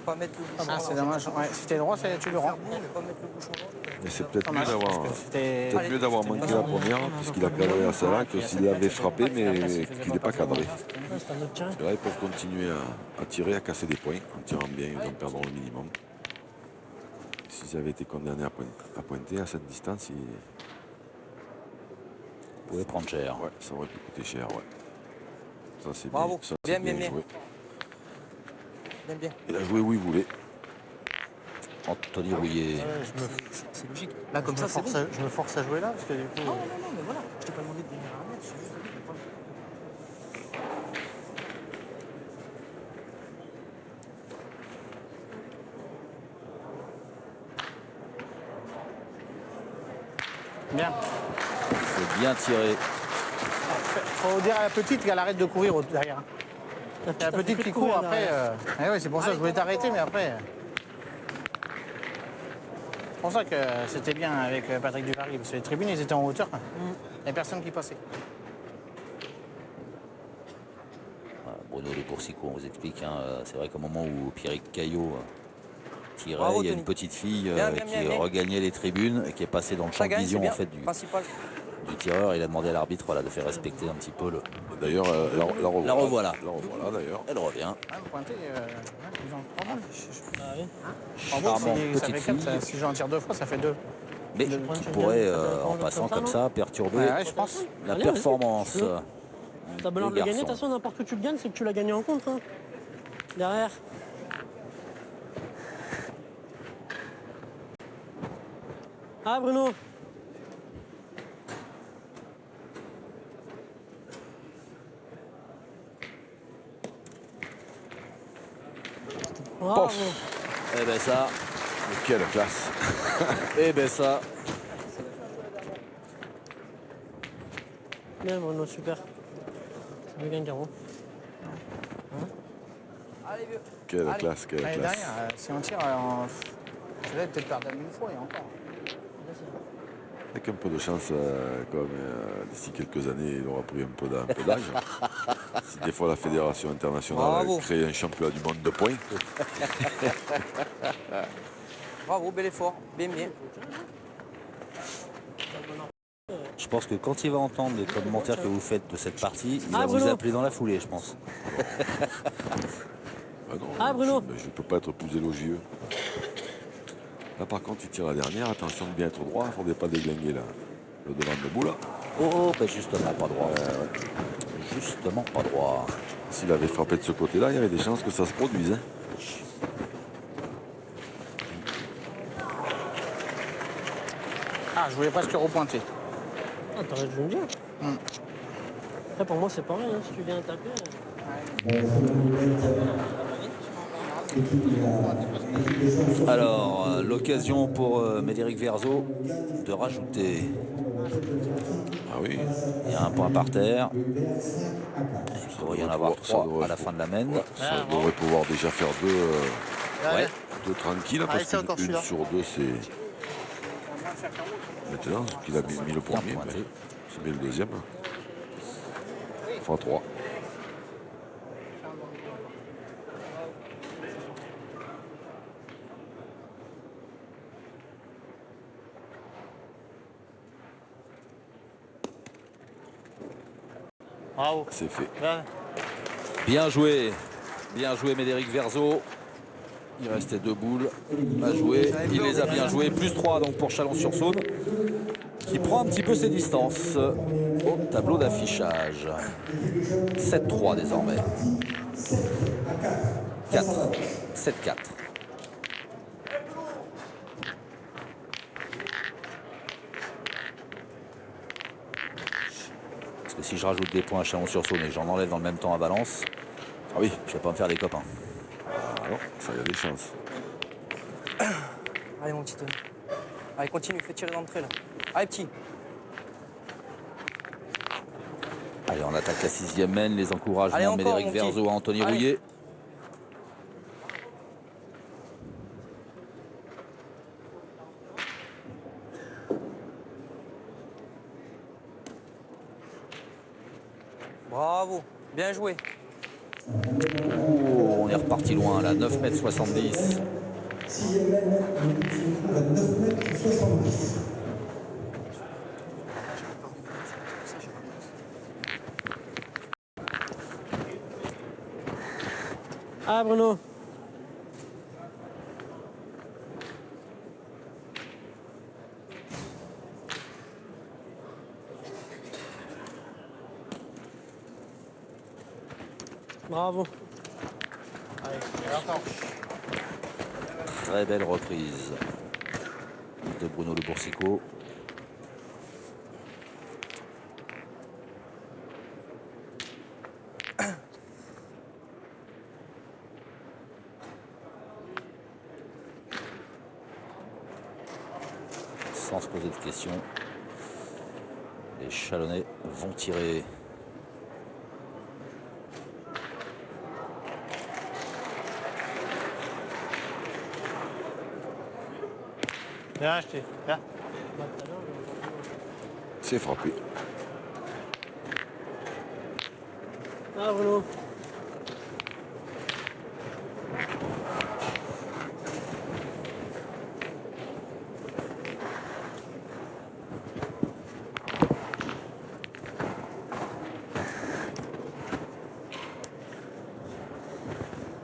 pas mettre le bouchon Ah, c'est dommage. Ouais, si t'es droit, tu le rends. Faire bon, mais pas mettre le bouchon droit. Mais c'est peut-être mieux Dommage, d'avoir. parce que c'était- Peut-être mieux d'avoir manqué la première, puisqu'il a cadré à celle-là, que s'il avait frappé, mais qu'il n'est pas cadré. Ah, c'est un autre tiré. Là, ils peuvent continuer à tirer, à casser des points, en tirant bien, ils en perdront le minimum. S'ils avaient été condamnés à pointer à cette distance, vous pouvez prendre cher. ouais, ça aurait pu coûter cher. Ouais. Ça, c'est Bravo. bien, ça, Bien, c'est bien, bien. joué. Bien, bien. Il a joué où il voulait. Anthony Rouillet. C'est logique. Là, comme Je ça, me c'est force bon. à- je me force à jouer là, parce que du coup... Non, mais voilà. Je t'ai pas demandé de venir à la mettre. C'est juste dit, pas- Bien. C'est bien tiré. Faut dire à la petite qu'elle arrête de courir derrière. Il y a la petite qui court après. Eh ouais, c'est pour ça que je voulais t'arrêter, mais après. C'est pour ça que c'était bien avec Patrick Duvarry, parce que les tribunes, ils étaient en hauteur. Il n'y a personne qui passait. Voilà, Bruno Le Boursicot, on vous explique. Hein, c'est vrai qu'au moment où Pierrick Caillot tirait, Bravo, il y a Tony. une petite fille Bien, bien, qui bien, bien. regagnait les tribunes et qui est passée dans le champ Ça de gagne, c'est vision bien. en fait, du Principal. tireur. Il a demandé à l'arbitre voilà, de faire respecter un petit peu le. D'ailleurs, la revoilà. La revoilà. La revoilà, d'ailleurs. Elle revient. Ah, le pointé, ils ont pas mal. Ah oui. En bon, Charmante si ça petite fait 4, fille, si j'en tire 2 fois, ça fait 2. mais Le qui point, pourrait, c'est bien. en passant comme ça, perturber Ouais, je pense. la Allez, vas-y, performance. tu veux. T'as besoin de des le gagner, de toute garçons. façon, n'importe où tu le gagnes, c'est que tu l'as gagné en contre. Hein. Derrière. Ah, Bruno. Bravo. Eh ben ça, Quelle classe. eh ben ça. Bien, Bruno, super. Tu le gagnes, Garo. Allez, vieux. Quelle Allez. classe, quelle L'année classe. dernière, si on tire, je vais peut-être perdre une fois et encore. Avec un peu de chance, d'ici quelques années, il aura pris un peu d'âge. Si des fois la Fédération internationale Bravo. crée un championnat du monde de points, Bravo, bel effort. Bien, bien. Je pense que quand il va entendre les commentaires que vous faites de cette partie, il va vous Bruno. appeler dans la foulée, je pense. ah non, Ah, Bruno. je ne peux pas être plus élogieux. Là par contre il tire la dernière, attention de bien être droit, il ne faudrait pas déglinguer là. Le devant de bout là. Oh, ben justement pas droit. Justement pas droit. S'il avait frappé de ce côté-là, il y avait des chances que ça se produise. Hein. Ah, je voulais presque repointer. Ah, t'aurais dû me dire. Après, pour moi, c'est pareil, hein, si tu viens taper. Alors, l'occasion pour Médéric Verzo de rajouter. Ah oui, Il y a un point par terre. Il pourrait y en avoir ça 3 devrait à la fin de la main. ça devrait pouvoir déjà faire Allez. deux tranquilles, parce c'est encore qu'une celui-là. sur deux c'est... Maintenant, qu'il a mis le premier, pointé. mais c'est bien le deuxième. Enfin 3. Bravo. C'est fait. Là, Bien joué Médéric Verzo. Il restait 2 boules à jouer. Il les a bien jouées. Plus 3 donc pour Chalon-sur-Saône, qui prend un petit peu ses distances au tableau d'affichage. 7-3 désormais. 4. 7-4. Parce que si je rajoute des points à Chalon-sur-Saône et que j'en enlève dans le même temps à Valence, ah oui, je vais pas me faire des copains. Alors, ça y a des chances. Allez, mon petit Tony. Allez, continue, fais tirer d'entrée là. Allez, petit. Allez, on attaque la 6e main. Les encouragements Allez, de encore, Médéric mon petit. Verzo à Anthony Allez. Rouillet. Bravo. Bien joué. Oh, on est reparti loin là, 9,70 m. 6e mène, on se retrouve à 9,70 m. Ah, Bruno. Bravo. Allez, et encore. Très belle reprise de Bruno Le Boursicot. Sans se poser de questions, les Chalonnais vont tirer. bien acheté. Là. C'est frappé. Ah, Bruno.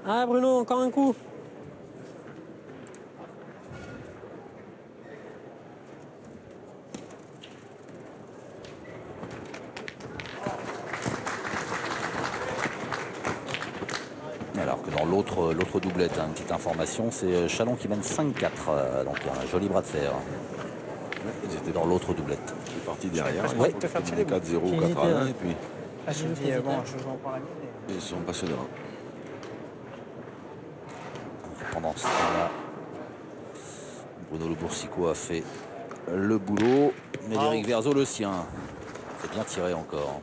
Ah, Bruno, encore un coup. Alors que dans l'autre doublette, une petite information, c'est Chalon qui mène 5-4, donc un joli bras de fer. Ils étaient Dans l'autre doublette. C'est parti derrière. Ouais. Ils étaient menés 4-0, J'ai 4-1, hésité, et puis Ah, je me dis, bon, je joue encore la mienne. ils sont passés devant. Pendant ce temps-là, Bruno Le Boursicot a fait le boulot. Médéric Verzo le sien. C'est bien tiré encore.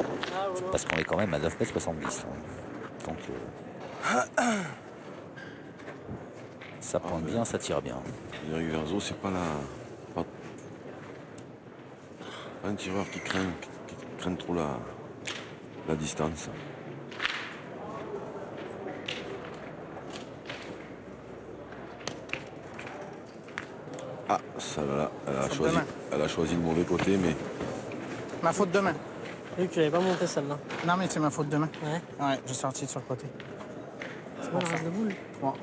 Ah, Bruno. Parce qu'on est quand même à 9,70 m. Donc ça pointe bien, ça tire bien. Médéric Verzo, c'est pas pas un tireur qui craint trop la distance. Ah, ça là, elle a choisi le mauvais côté, mais Ma faute de main. Vu que tu l'avais pas monté celle-là. Non, mais c'est ma faute de main. Ouais. Ouais, j'ai sorti sur le côté. C'est bon, rage de boule. Moi,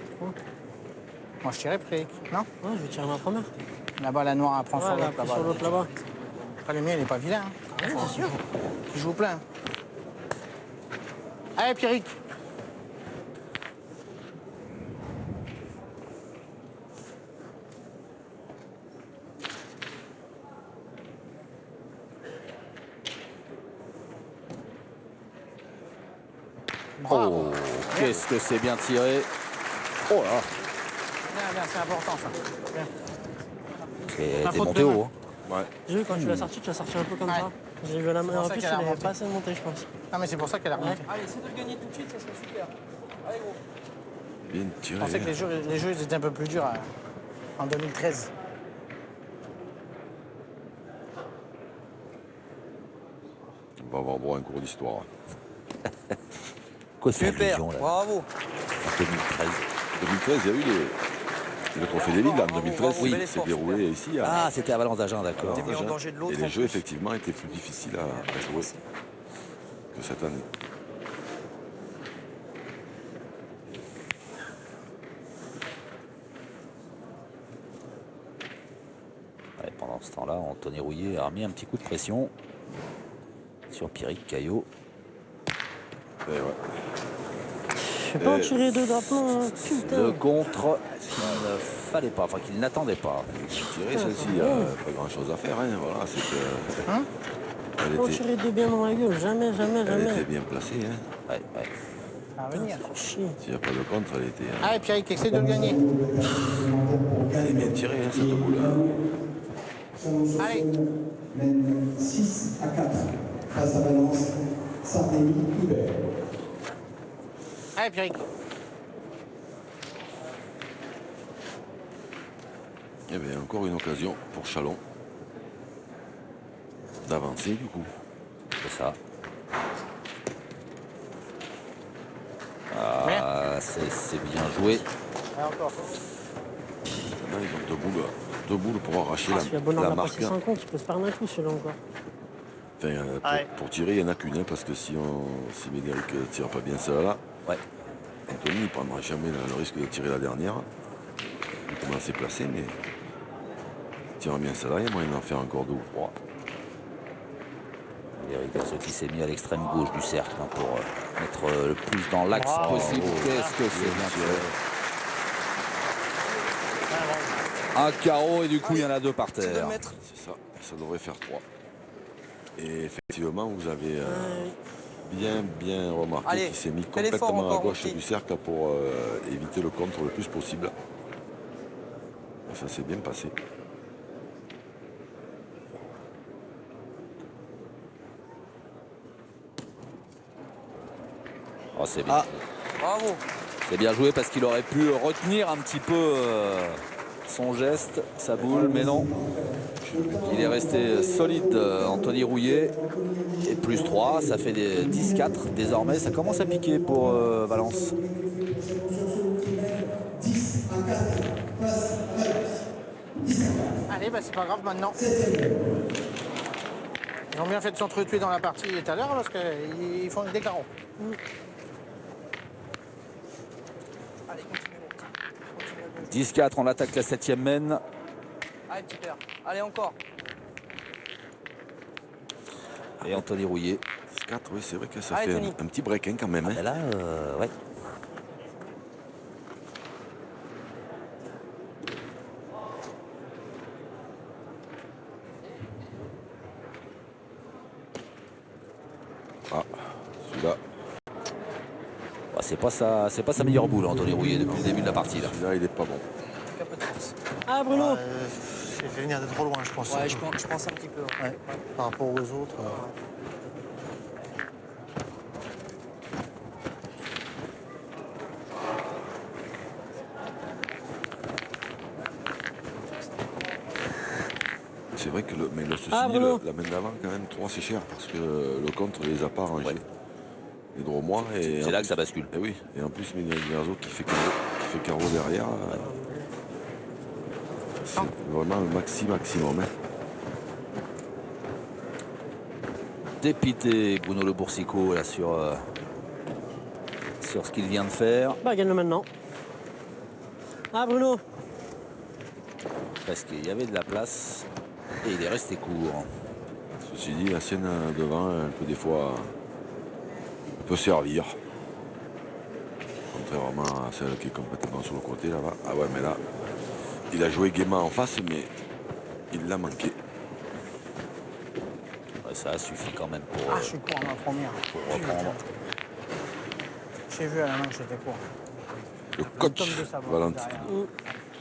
moi je tirais près. Non? Ouais, je vais tirer ma première. Là-bas, la noire, elle prend sur Ouais, l'autre là, là-bas. sur l'autre là-bas. Après, le mien, il est pas vilain. Hein. Ouais, c'est sûr. Il joue plein. Allez, Pierrick. Bravo. Oh, qu'est-ce que c'est bien tiré. Oh là, Bien, bien, c'est important ça. Bien. c'est Ma t'es faute monté de haut. main. Hein. ouais. J'ai vu quand tu l'as sorti un peu comme Ouais. ça. J'ai vu la main. pour En ça plus, il qu'elle a avait remonté. pas assez monté, je pense. Non, mais c'est pour ça qu'elle a remonté. Allez, essaie de le gagner tout de suite, ça serait super. Allez, gros. Bien Je tiré. pensais que les jeux ils étaient un peu plus durs en 2013. On va avoir droit à un cours d'histoire. Quoi cette Super, allusion, là bravo. En 2013. 2013, il y a eu le trophée des villes là, en Bravo, 2013. bravo, bel C'est effort, déroulé ici. À Ah, c'était à Valence d'Agen, d'accord. T'es mis en danger de l'autre. Et les en jeux, plus. effectivement, étaient plus difficiles à jouer que cette année. Ouais, pendant ce temps-là, Anthony Rouillet a remis un petit coup de pression sur Pierrick Caillot. Et ouais. Je vais pas en tirer deux d'aplomb, hein. Le Putain. contre qu'il ne fallait pas, enfin qu'il n'attendait pas. Tirer celle-ci, il n'y a pas grand-chose à faire. Hein. Voilà, c'est que. Elle Pas en était, tirer deux bien dans la gueule. Jamais, jamais, elle jamais. était bien placée. Hein. Ouais, ouais. Ça va venir. Faut chier. S'il n'y a pas de contre, elle était. Allez, Pierrick, essaie de le gagner. Elle est bien tirée, hein, cette boule. Allez. mène 6 à 4 face à Valence, Saint-Denis, Hubert. Allez, Pierrick. Eh bien, encore une occasion pour Chalon d'avancer du coup. C'est ça. Ah, c'est bien joué. Allez, encore. Là, ils ont deux boules pour arracher Ah, celui-là, bonhomme la l'a marque. passé sans compte. Il peut se perdre un coup, celui-là encore. Enfin, Ouais. pour tirer, il n'y en a qu'une, hein, parce que si Médéric ne tire pas bien celle-là, Ouais. Anthony ne prendra jamais le risque de tirer la dernière. Il commence à se placer, mais il tire bien celle-là, il y a moyen d'en faire encore deux ou trois. Eric Garceau qui s'est mis à l'extrême gauche du cercle hein, pour mettre le plus dans l'axe possible. Qu'est-ce que c'est bien tiré. Un carreau et du coup il y en a deux par terre. C'est ça, ça devrait faire trois. Et effectivement, vous avez bien remarqué Allez, qu'il s'est mis fais l'effort complètement à encore, gauche Monty. du cercle pour éviter le contre le plus possible. Et ça s'est bien passé. Oh, c'est bien. Bravo. C'est bien joué parce qu'il aurait pu retenir un petit peu son geste, sa boule, mais non. Il est resté solide, Anthony Rouillet. Et plus 3, ça fait des 10-4 désormais. Ça commence à piquer pour Valence. 10 à 4 face à Valence. 10 à 4. Allez, bah c'est pas grave maintenant. Ils ont bien fait de s'entretuer dans la partie tout à l'heure parce qu'ils font des carreaux. Allez, continue. 10-4, on attaque la 7e mène. Allez, petit père. Allez, encore. Et Anthony Rouillet. 4, oui, c'est vrai que ça Allez, fait Tony. un petit break hein, quand même. Hein. Et là, ouais. Ah, celui-là, Bah, c'est pas sa meilleure boule, Anthony Rouillet, depuis le début de la partie. Là. celui-là, il est pas bon. Un peu de force. Ah, Bruno. J'ai fait venir de trop loin, je pense. Ouais, je pense un petit peu. Ouais, par rapport aux autres. C'est vrai que ceci Ah, dit, Bruno. la main d'avant, quand même, 3 c'est cher parce que le contre les a pas arrangés. les Dromois. C'est là que ça bascule. Et oui, et en plus Médéric Verzo qui fait carreau derrière. C'est vraiment le maximum. Hein. Dépité Bruno Le Boursicot là sur ce qu'il vient de faire. Bah, gagne-le maintenant. Ah, Bruno. Parce qu'il y avait de la place et il est resté court. Ceci dit, la sienne devant, elle peut des fois peut servir. Contrairement à celle qui est complètement sur le côté là-bas. Ah ouais, mais là, il a joué gaiement en face, mais il l'a manqué. Ouais, ça suffit quand même pour, Ah, je suis court en première. pour reprendre. J'ai vu à la main que j'étais court. Le coach de savoir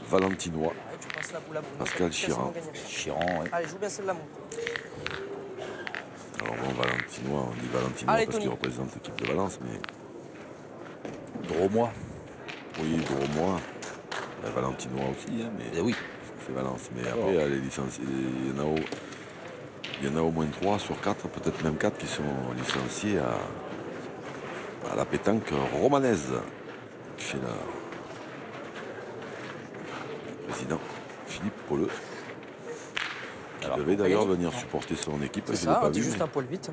valentinois, Allez, tu passes la boule à Bruno. Pascal Chiran. Chiran, ouais. Allez, joue bien celle-là, mon. Alors bon, valentinois, on dit valentinois Allez, parce Tony. qu'il représente l'équipe de Valence, mais Dromois. oui, Dromois, valentinois aussi, hein, mais Eh oui. c'est Valence. Mais après, les licenciés, il y en a au moins 3 sur 4, peut-être même 4 qui sont licenciés à la pétanque romanaise chez le président Philippe Pauleux. Qui devait d'ailleurs venir supporter son équipe. C'est Je l'ai ça, pas on dit vu, juste mais un poil vite.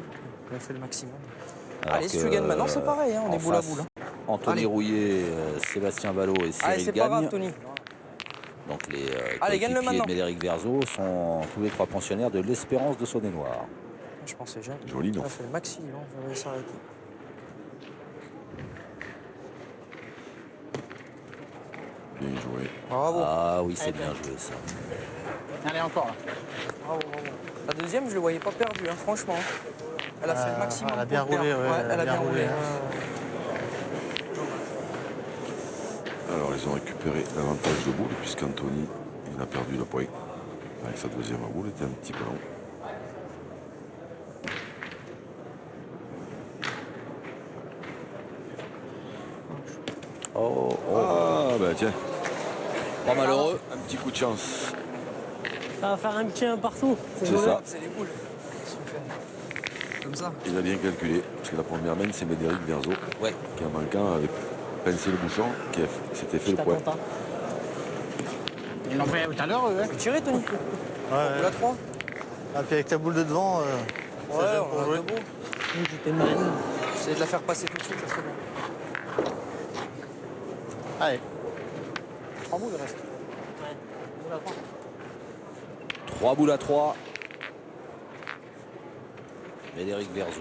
On fait le maximum. Alors Allez, si que, tu gagnes maintenant, c'est pareil, hein, on en est boule à face, boule. Hein. Anthony Allez. Rouillet, Sébastien Vallot et Allez, Cyril c'est pas grave, Gagne. Tony. Donc les Allez, gagne-le coéquipiers de maintenant. Médéric Verzo sont tous les 3 pensionnaires de l'Espérance de Saône-et-Loire. Je pensais jamais. Joli nom. On a fait le maxi, hein, on va s'arrêter. Bien joué. Bravo. Ah oui, c'est bien joué ça. Allez, encore là. Bravo, bravo. La deuxième, je ne le voyais pas perdue, hein, franchement. Elle a fait le maximum. elle a bien pour le roulé, perdre. ouais, Elle a bien roulé. Alors ils ont récupéré l'avantage de boule puisqu'Anthony il a perdu le point. Avec sa deuxième boule, était un petit peu long. Ah bah tiens, Pas malheureux. un petit coup de chance. Ça va faire un petit 1 partout. C'est ça. C'est les boules. Super. Comme ça. Il a bien calculé, parce que la première main, c'est Médéric Verzo, Ouais. qui en manquant avait pincé le bouchon, qui s'était fait le point. T'attends pas. Ils l'ont fait tout à l'heure, eux. Hein. Tu tirais, Tony. Ouais, Boule à 3. Ah, puis avec la boule de devant, Ouais, ça gêne pour on a jouer. deux beaux. J'étais marine. Essayez de la faire passer tout de suite, ça serait bien. Allez. 3 boules, il reste. 3 boules à 3. Médéric Verzo.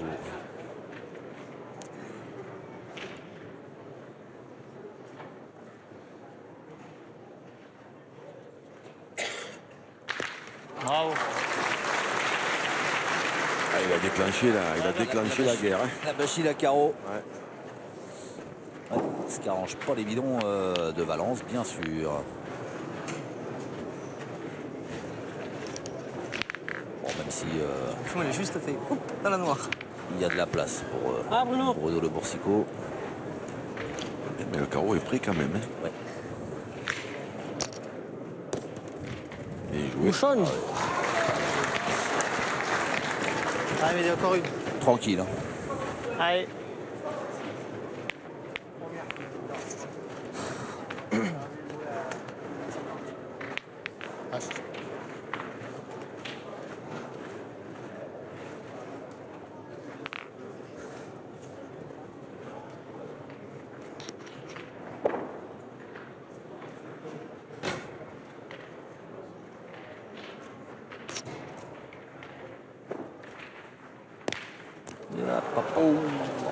Bravo. Ah, il a déclenché la guerre. Hein. La machine à carreau. Ouais. Ouais, ce qui arrange pas les bidons de Valence, bien sûr. Bon, même si Il est juste fait dans la noire. il y a de la place pour Ah, Bruno. Bruno Le Boursicot. Mais le carreau est pris quand même. Hein. Ouais. Et joué. Bouchonne. Allez, mais il y a encore une. Tranquille. Hein. Allez.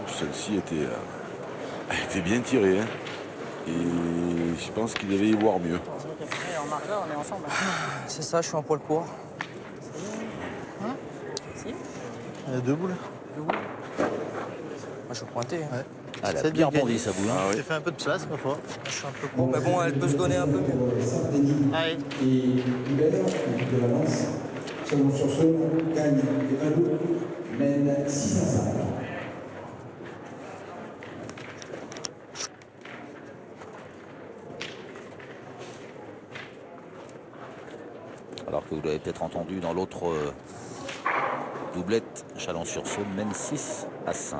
Celle-ci était bien tirée. Hein. Et je pense qu'il devait y voir mieux. Allez, on marque là, on est ensemble. C'est ça, je suis un poil court. Il y a 2 boules. Moi, je suis pointé. Hein. Ouais. Ah, elle a C'est bien bien rebondi gagné. sa boule. Hein. Ah oui. J'ai fait un peu de place, ma foi. Je suis un peu court, mais bon, elle peut se donner un peu mieux. Saint-Denis Allez. et Hubert, l'équipe de Valence. Chalon-sur-Saône gagne et Vallot mène 6 à 5. Alors que vous l'avez peut-être entendu dans l'autre doublette, Chalon-sur-Saône mène 6 à 5.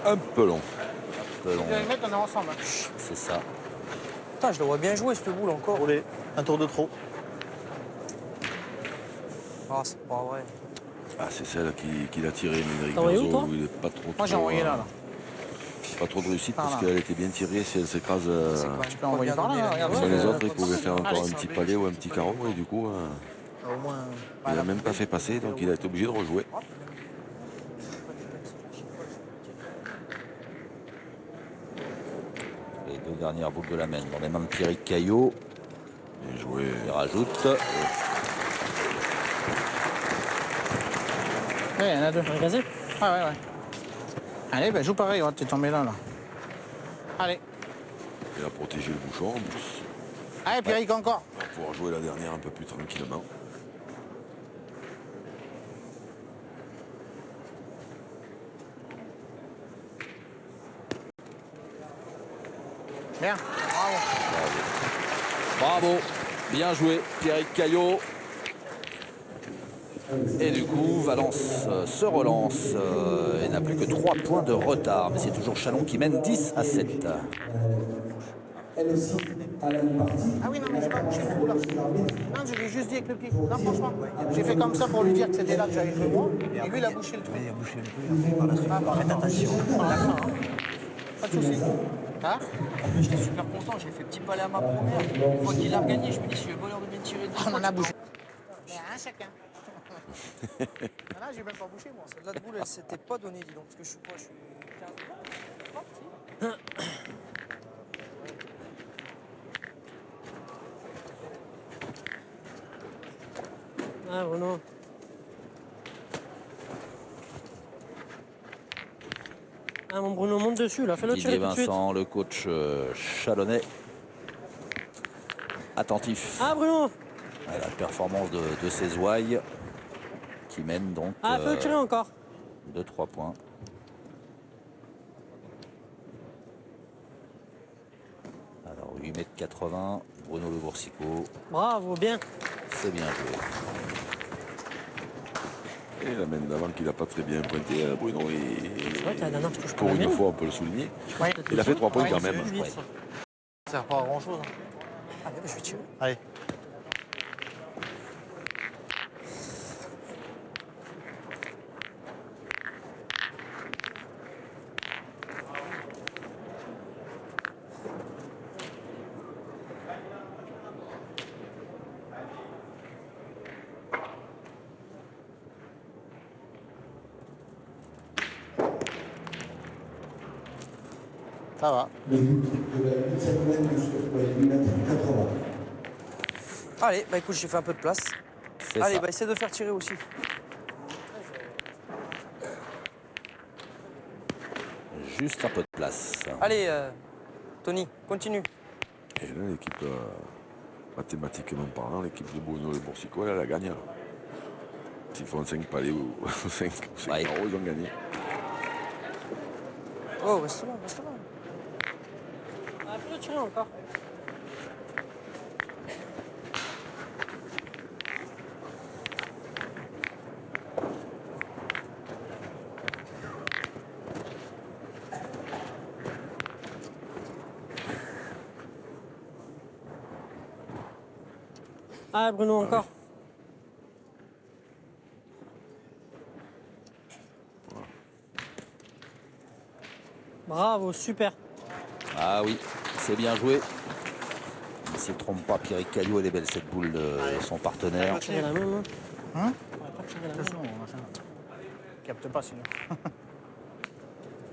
un peu long. peu long. Tu vas les mettre, on est ensemble. Hein. C'est ça. Putain, je le vois bien jouer cette boule encore. Roulé. Un tour de trop. Ah, c'est pas vrai. Ah, c'est celle qui l'a tiré, Médéric T'as envoyé où, Verzo, toi où il n'est pas trop, Moi, j'ai envoyé là. pas trop de réussite Par parce là. qu'elle était bien tirée. Si elle s'écrase C'est quand même peux pas envoyer bien par là, donné, regarde. sur Ouais, les ouais, autres, il ouais, pouvait faire encore allez, un c'est petit un palais ou un petit carreau et du coup, Au moins. il n'a même pas fait passer, donc il a été obligé de rejouer. Les deux dernières boules de la main dans les mains de Pierrick Caillot. Bien joué. Il rajoute. Ouais, il y en a deux. Un gazé. Ah ouais, ouais. Allez, ben joue pareil, tu es tombé là. Allez. Il a protégé le bouchon en plus. Allez, Pierrick, encore. On va pouvoir jouer la dernière un peu plus tranquillement. Bien. Bravo. Bravo. Bien joué, Pierrick Caillot. Et du coup, Valence se relance et n'a plus que 3 points de retard. Mais c'est toujours Chalon qui mène 10-7. Elle aussi, à la partie. Ah oui, non, mais j'ai pas bouché le coup là. Non, je l'ai juste dit avec le pied. Non, franchement. J'ai fait comme ça pour lui dire que c'était là que j'avais joué moi. Et lui, il a bouché le truc. Il a bouché le coup, après, par la suite. Faites attention. D'accord. Pas de soucis. Hein J'étais super content, j'ai fait petit palais à ma première. Une fois qu'il a regagné, je me dis, si le bonheur de bien tirer deux On fois, en a bougé. Mais un chacun. Là, j'ai même pas bouché, moi. celle-là de boule, elle s'était pas donnée, dis donc. Parce que je suis quoi, je suis 15. Ah, Bruno. Ah, mon Bruno, monte dessus, là. Fais-le Didier tirer tout de suite. Vincent, le coach chalonnais. Attentif Ah, Bruno. à la performance de ses ouailles qui mènent donc Ah, fais-le tirer encore. de 3 points. Alors 8,80 m, Bruno Le Boursicot, Bravo, bien. c'est bien joué. Et la main d'avant qu'il n'a pas très bien pointé, Bruno. C'est vrai que la dernière, je touche pas Pour la une mienne. fois, on peut le souligner. Oui. Il a fait 3 points Ouais, quand c'est même. Plus vite, Ouais. ça. Ça sert pas à grand chose. Ah, mais je vais tirer. Allez. Ça va. Le but de la 8e mètre de sur 8 mètres 80. Allez, bah écoute, j'ai fait un peu de place. C'est Allez, ça. bah essaie de faire tirer aussi. Juste un peu de place. Allez, Tony, continue. Et là, l'équipe, mathématiquement parlant, l'équipe de Bruno Le Boursicot, elle a gagné. S'ils font 5 palais ou 5 Ouais. carreaux, ils ont gagné. Oh, reste là, reste là. Ah, fais-le tirer encore. Ah, Bruno, encore. Bravo, super. Ah oui, c'est bien joué. Il ne se trompe pas, Pierrick Caillot, elle est belle cette boule de son partenaire. Tirer la main, Hein On va pas tirer la main. Attention, machin. Capte pas sinon.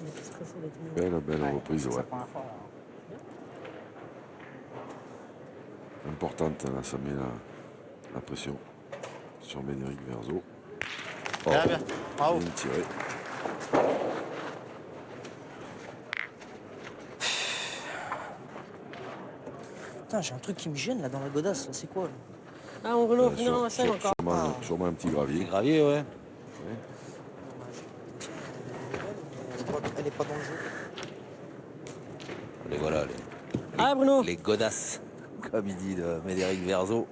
Il était stressé d'être mis. Belle reprise, C'est ouais. sa première fois. Là. Importante, là, ça met la pression sur Médéric Verzo. Oh, Bien, bien. Bravo. bien tiré. Putain, j'ai un truc qui me gêne là dans la godasse, là, c'est quoi là? Ah, mon Bruno, venez dans la scène encore. Sûrement un petit gravier. Gravier, ouais. Elle est pas dans le jeu. Les voilà, Ah, Bruno. les godasses, comme il dit Médéric Verzo.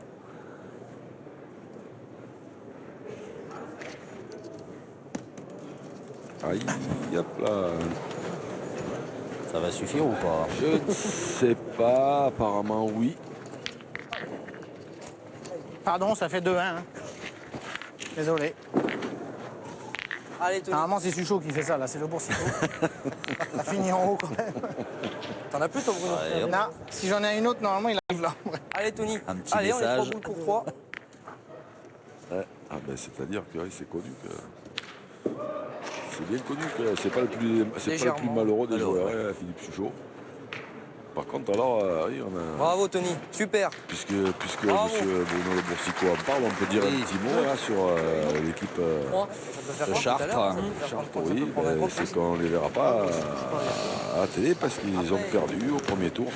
Aïe, hop là. Ça va suffire ou pas? Je ne sais pas, apparemment oui. Pardon, ça fait 2-1. Hein. Désolé. Allez, Tony. Normalement, c'est Suchot qui fait ça, là, c'est le Boursicot. Ça finit en haut quand même. T'en as plus, toi, Bruno? Allez, hop. Non, si j'en ai une autre, normalement, il arrive là. Allez, Tony. Un petit Allez, on est 3 message. boules pour 3. Ouais. Ah ben c'est-à-dire que c'est connu que. C'est bien connu que c'est pas le plus malheureux des joueurs, hein, Philippe Suchot. Par contre, alors, oui, on a. Bravo, Tony. Super. Puisque Bravo. M. Bruno Le Boursicot en parle, on peut dire Oui. un petit mot là, sur l'équipe Ça peut faire Chartres. tout à l'heure, ça peut faire Chartres. prendre- ça Oui, peut prendre un gros c'est plaisir. qu'on ne les verra pas à la télé parce qu'ils ont perdu au premier tour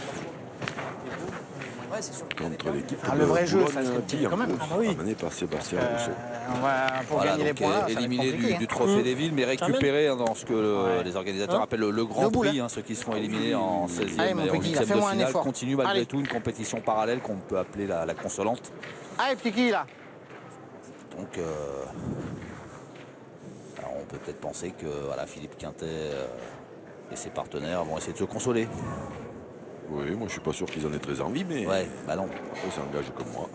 Ouais, c'est sûr. contre l'équipe Ah, le vrai jeu, ça Boulogne serait petit quand même. Billancourt, Ah bah oui. amenée par Sébastien Rousseau. On va, pour Voilà, gagner les donc points, là, ça va être éliminé compliqué, du hein. trophée des villes, mais récupéré hein, dans ce que les organisateurs Hein appellent le grand Debout, là. prix, hein, ceux qui seront éliminés en 16e Allez, mon et en Pékin, 8e de fais-moi un finale, effort. continue malgré Allez. tout une compétition parallèle qu'on peut appeler la consolante. Allez, Piki, là. Donc, alors on peut peut-être penser que voilà, Philippe Quintet et ses partenaires vont essayer de se consoler. Oui, moi je suis pas sûr qu'ils en aient très envie, mais Ouais, bah non. après c'est un gage comme moi.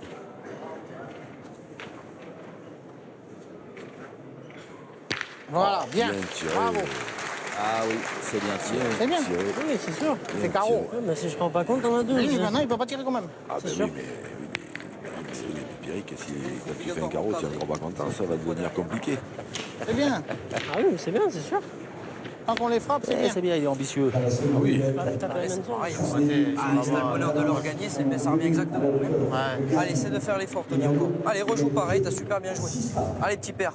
Voilà, bien. Bien tiré. Bravo. Ah oui, c'est bien tiré. C'est bien. Tiré. Oui, c'est sûr. C'est carreau. Ouais, mais si je prends pas compte, t'en as deux. Oui, mais je- maintenant, il peut pas tirer quand même. Ah ben sûr. oui, mais Pierrick, si quand tu fais un carreau, tu es encore pas content, ça va devenir compliqué. C'est bien. Ah oui, mais c'est bien, c'est sûr. Tant qu'on les frappe, c'est Eh, bien. c'est bien, il est ambitieux. À la seconde oui. duel, Ah, t'as pas la même chose. Pareil, ah, si t'as le bonheur de leur gagner, ça revient exactement au même. Ouais. Allez, essaie de faire l'effort, Tony, encore. Allez, rejoue pareil, t'as super bien joué. Allez, petit père.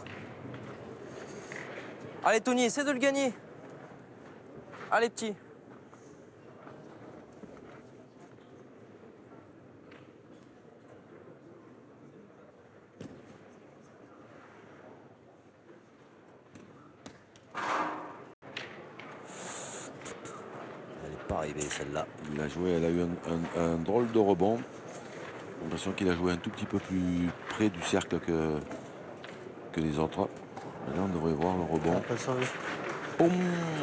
Allez, Tony, essaie de le gagner. Allez, petit. Elle n'est pas arrivée celle-là. Il a joué, elle a eu un drôle de rebond. J'ai l'impression qu'il a joué un tout petit peu plus près du cercle que les autres. Et là, on devrait voir le rebond. Ça Ça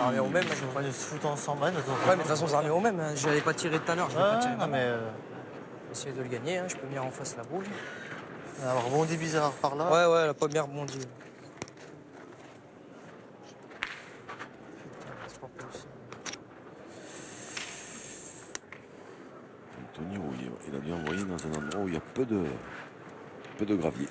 revient au même. on va se foutre ensemble. Ouais, Ouais, mais de toute façon, ça revient au même. Hein. Je n'allais pas tirer tout à l'heure, je vais pas tirer non, maintenant. mais Essayer de le gagner, hein. Je peux venir en face la boule. on a un rebondi bizarre par là. Ouais, elle a pas bien rebondi. C'est pas possible. Anthony Rouillet, il a dû envoyer dans un endroit où il y a peu de gravier.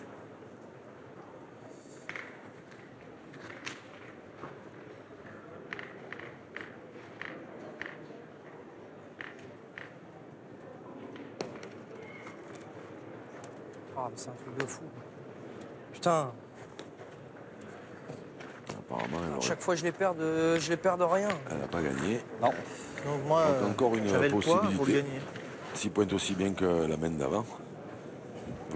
Ah, mais c'est un truc de fou. Putain, Apparemment, chaque fois je les perds de rien. elle n'a pas gagné. Non. Donc moi, Donc, encore une j'avais le poids pour le possibilité. gagner. 6 points aussi bien que la main d'avant.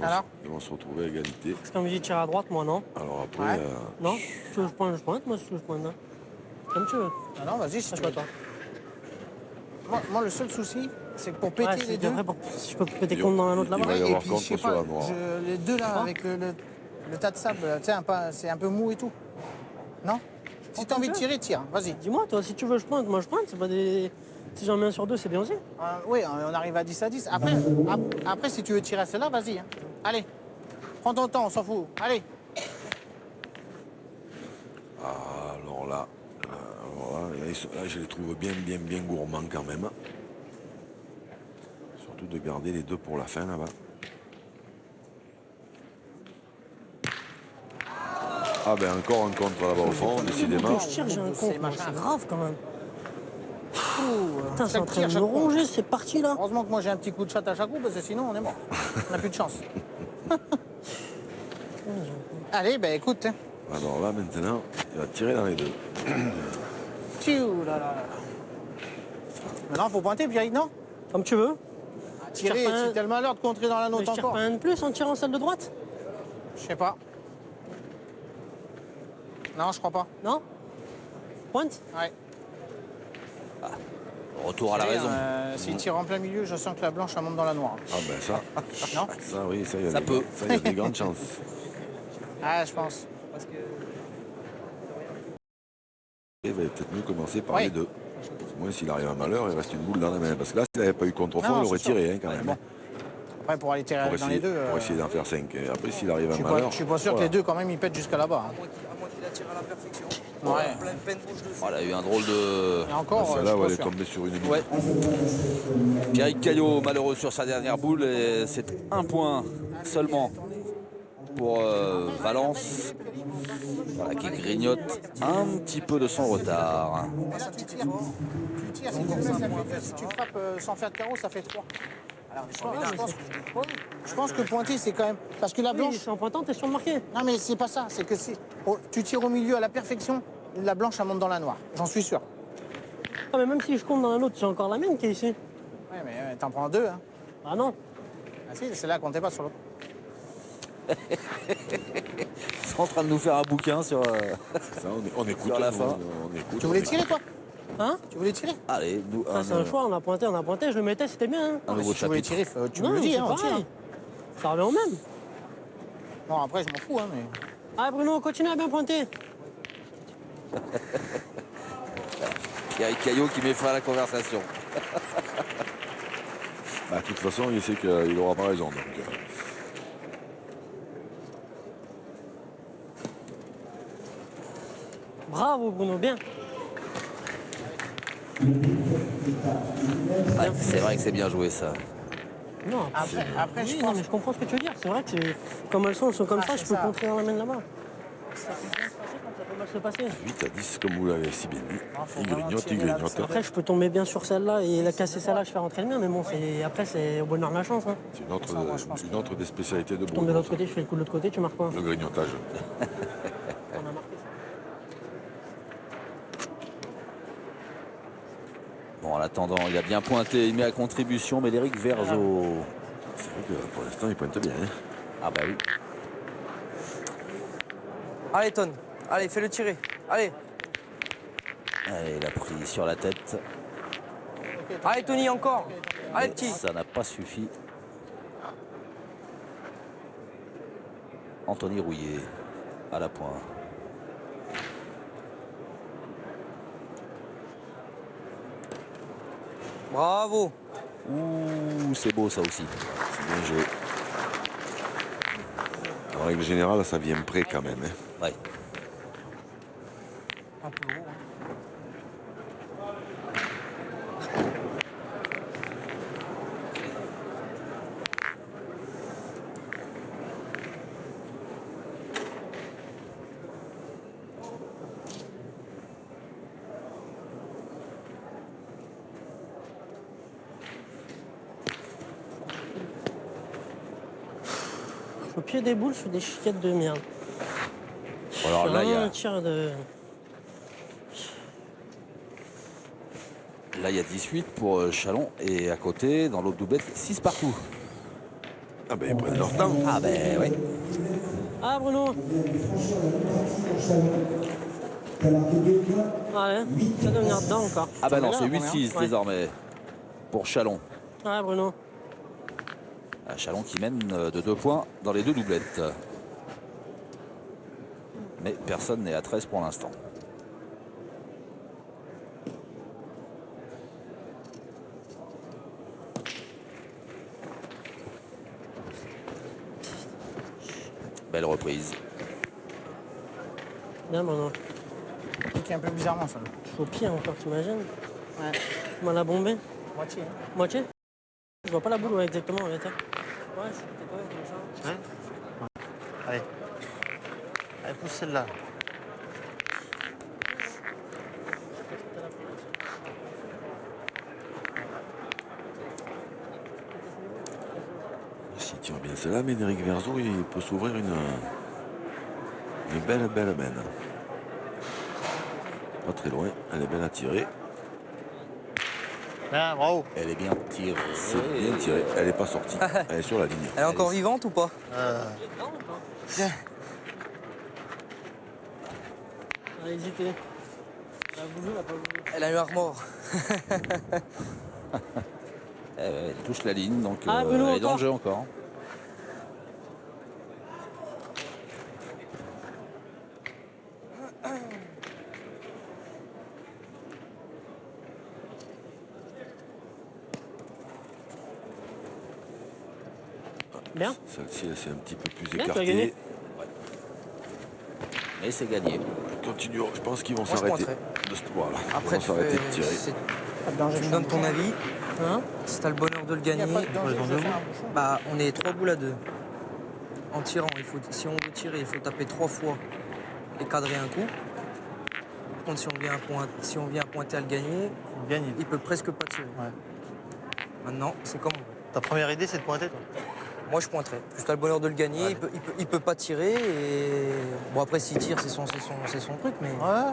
Alors Ils vont se retrouver à égalité. Parce qu'on me dit tire à droite, moi non. Alors après, Ouais. Non, si tu veux, je pointe, moi si tu veux, je pointe. Hein. Comme tu veux. Ah non, vas-y, si Ah, tu je veux. vois pas. Moi, le seul souci, c'est que pour péter Ouais, les c'est deux. après, si je peux péter compte dans un autre il là-bas. va y et avoir puis, contre je sais sur pas, la noire. les deux là, avec le tas de sable, tu sais, c'est un peu mou et tout. Non? Si t'as envie de tirer, tire. Vas-y. Dis-moi, toi, si tu veux, je pointe. Moi, je pointe. C'est pas des. Si j'en mets un sur deux, c'est bien aussi. Oui, on arrive à 10 à 10. Après, si tu veux tirer à celle-là, vas-y. Hein. Allez. Prends ton temps, on s'en fout. Allez. Alors là, là, je les trouve bien gourmands quand même. Surtout de garder les deux pour la fin là-bas. Ah ben encore un contre là-bas au fond, décidément. Je tire, j'ai un C'est con. machin. C'est grave quand même. Putain, c'est en chaque train tir, de chaque me point. ronger, c'est parti là. Heureusement que moi j'ai un petit coup de chat à chaque coup, parce que sinon on est mort. On n'a plus de chance. Allez, ben écoute. Hein. Alors là maintenant, il va tirer dans les deux. Tiou, là, là, là. Maintenant, faut pointer, Pierrick, non? Comme tu veux. Tirer, tire pas un- si t'as le malheur de contrer dans la Mais nôtre je tire encore. pas un de plus en tirant celle de droite. Je sais pas. Non, je crois pas. Non. Pointe. Ouais. Retour à la Tirer, raison. S'il tire en plein milieu, je sens que la blanche elle monte dans la noire. Ah ben ça, Non? ça oui, ça il y a Ça des- peut. ça, il y a des grandes chances. Ah, je pense. Il va peut-être mieux commencer par Oui. les deux. Moi, s'il arrive un malheur, il reste une boule dans la main. Parce que là, s'il n'avait pas eu contre-fond, Non, il aurait c'est sûr. tiré quand même. Bon. Après, pour aller tirer Pour dans les essayer, deux, pour essayer d'en faire 5. Et après, s'il arrive je un suis malheur. pas sûr que les deux, quand même, ils pètent jusqu'à là-bas. À moins qu'il la tire à la perfection. Ouais. Plein de bouche dessus. Voilà, il y a eu un drôle de... Et encore, je Celle-là, suis elle pas est sûr. tombée sur une boule. Ouais. Pierrick Caillot, malheureux sur sa dernière boule. Et c'est un point seulement pour Valence. Voilà, qui grignote un petit peu de son retard. Et là, tu tires, si tu mets, ça fait 2. Si tu frappes sans faire de carreau, ça fait 3. Alors, je pense que pointer, c'est quand même... Parce que la Oui, blanche... je suis en pointant, t'es sûr de marquer. Non, mais c'est pas ça. C'est que si tu tires au milieu à la perfection, la blanche, elle monte dans la noire. J'en suis sûr. Ah, mais même si je compte dans la nôtre, j'ai encore la mienne qui est ici. Ouais, mais t'en prends 2. Hein. Ah non. Ah si, c'est là, comptez pas sur l'autre. Ils sont en train de nous faire un bouquin sur... Ça, on écoute. Sur la nous, fin. on écoute. Tu voulais tirer, toi? Hein? Tu voulais tirer? Allez, nous, Ça, c'est un choix, on a pointé, je le mettais, c'était bien. Hein. un nouveau Si tu voulais chapitre. tirer, tu Non, me le dis, c'est hein, on tire. pareil. Ça revient au même. Bon, après, je m'en fous, hein, mais... Ah, Bruno, continue à bien pointer. Pierrick Caillot qui met fin à la conversation. Bah, de toute façon, il sait qu'il n'aura pas raison. Donc, Bravo, Bruno, bien. Ouais, c'est vrai que c'est bien joué ça. Non, Après, oui, je non, pense... mais je comprends ce que tu veux dire. C'est vrai que comme elles sont comme Ah, ça, c'est je peux ça. contrer dans la main là-bas. Ça peut bien se passer comme ça peut mal se passer. 8 à 10, comme vous l'avez si bien vu. faut Il vraiment grignote, il tirer là, grignote. Après, je peux tomber bien sur celle-là et la casser celle-là, je fais rentrer le mien, mais bon, après, c'est au bonheur de la chance. Hein. C'est une autre, Ça, moi, je pense une autre des spécialités de Je tombe de Bruno. l'autre côté, je fais le coup de l'autre côté, tu marques quoi? Le grignotage. On a marqué ça. Bon, en attendant, il a bien pointé, il met à contribution Médéric Verzo. C'est vrai que pour l'instant, il pointe bien. Hein. Ah bah oui. Allez, Ton. Allez, fais-le tirer. Allez. Allez, il a pris sur la tête. Allez, Tony, encore. Allez, Mais petit. ça n'a pas suffi. Anthony Rouillet à la pointe. Bravo. Ouh, c'est beau ça aussi. C'est bien joué. En règle générale, ça vient près quand même. Hein. Ouais. Un peu haut. Au pied des boules, je fais des chiquettes de merde. Alors là, il y a... un tir de... Là, il y a 18 pour Chalon et à côté, dans l'autre doublette, 6 partout. Ah ben, ils prennent leur temps. Ah ben oui. Ah, Bruno. Allez, ça doit venir dedans encore. Ah ben non, là, c'est combien 8-6 Ouais. désormais pour Chalon. Ouais, Bruno. Ah, Chalon qui mène de 2 points dans les deux doublettes. Mais personne n'est à 13 pour l'instant. Belle reprise. Bien, Bruno. Pique un peu bizarrement, ça. Je suis au pied encore, t'imagines? Ouais. Tu m'as la bombée. Moitié. Hein. Moitié? Je vois pas la boule, ouais, exactement. Ouais, tiens. Ouais, je suis peut-être pas comme ça. Allez. Allez, pousse celle-là. S'il tient bien celle-là, Médéric Verzo, il peut s'ouvrir une belle mène. Pas très loin, elle est belle à tirer. Ah, bravo. Elle est bien tirée. C'est bien tiré, elle n'est pas sortie. Elle est sur la ligne. Elle est encore vivante ou pas? Elle a hésité. Elle a voulu, elle a pas voulu. Elle a eu un remords. Elle touche la ligne, donc Ah, Bruno, elle est dans le encore. jeu encore. Bien. Celle-ci, elle s'est un petit peu plus Bien, tu as gagné. écartée. Mais c'est gagné. Continuons. Je pense qu'ils vont Moi, je s'arrêter. pointerai. Voilà. Après, Ils vont s'arrêter de tirer. tu me donnes ton avis. Hein? Si tu as le bonheur de le Il n'y gagner, a pas de danger, je vais faire un bouchon. bah, on est 3 boules à 2. En tirant, si on veut tirer, il faut taper 3 fois et cadrer un coup. Par contre, si on vient pointer à le gagner, Gagne. il peut presque pas tirer. Ouais. Maintenant, c'est comme on veut. Ta première idée, c'est de pointer, toi? Moi, je pointerai. Juste le bonheur de le gagner, Ouais. il peut pas tirer. Et... Bon, après, s'il tire, c'est son truc, mais Ouais.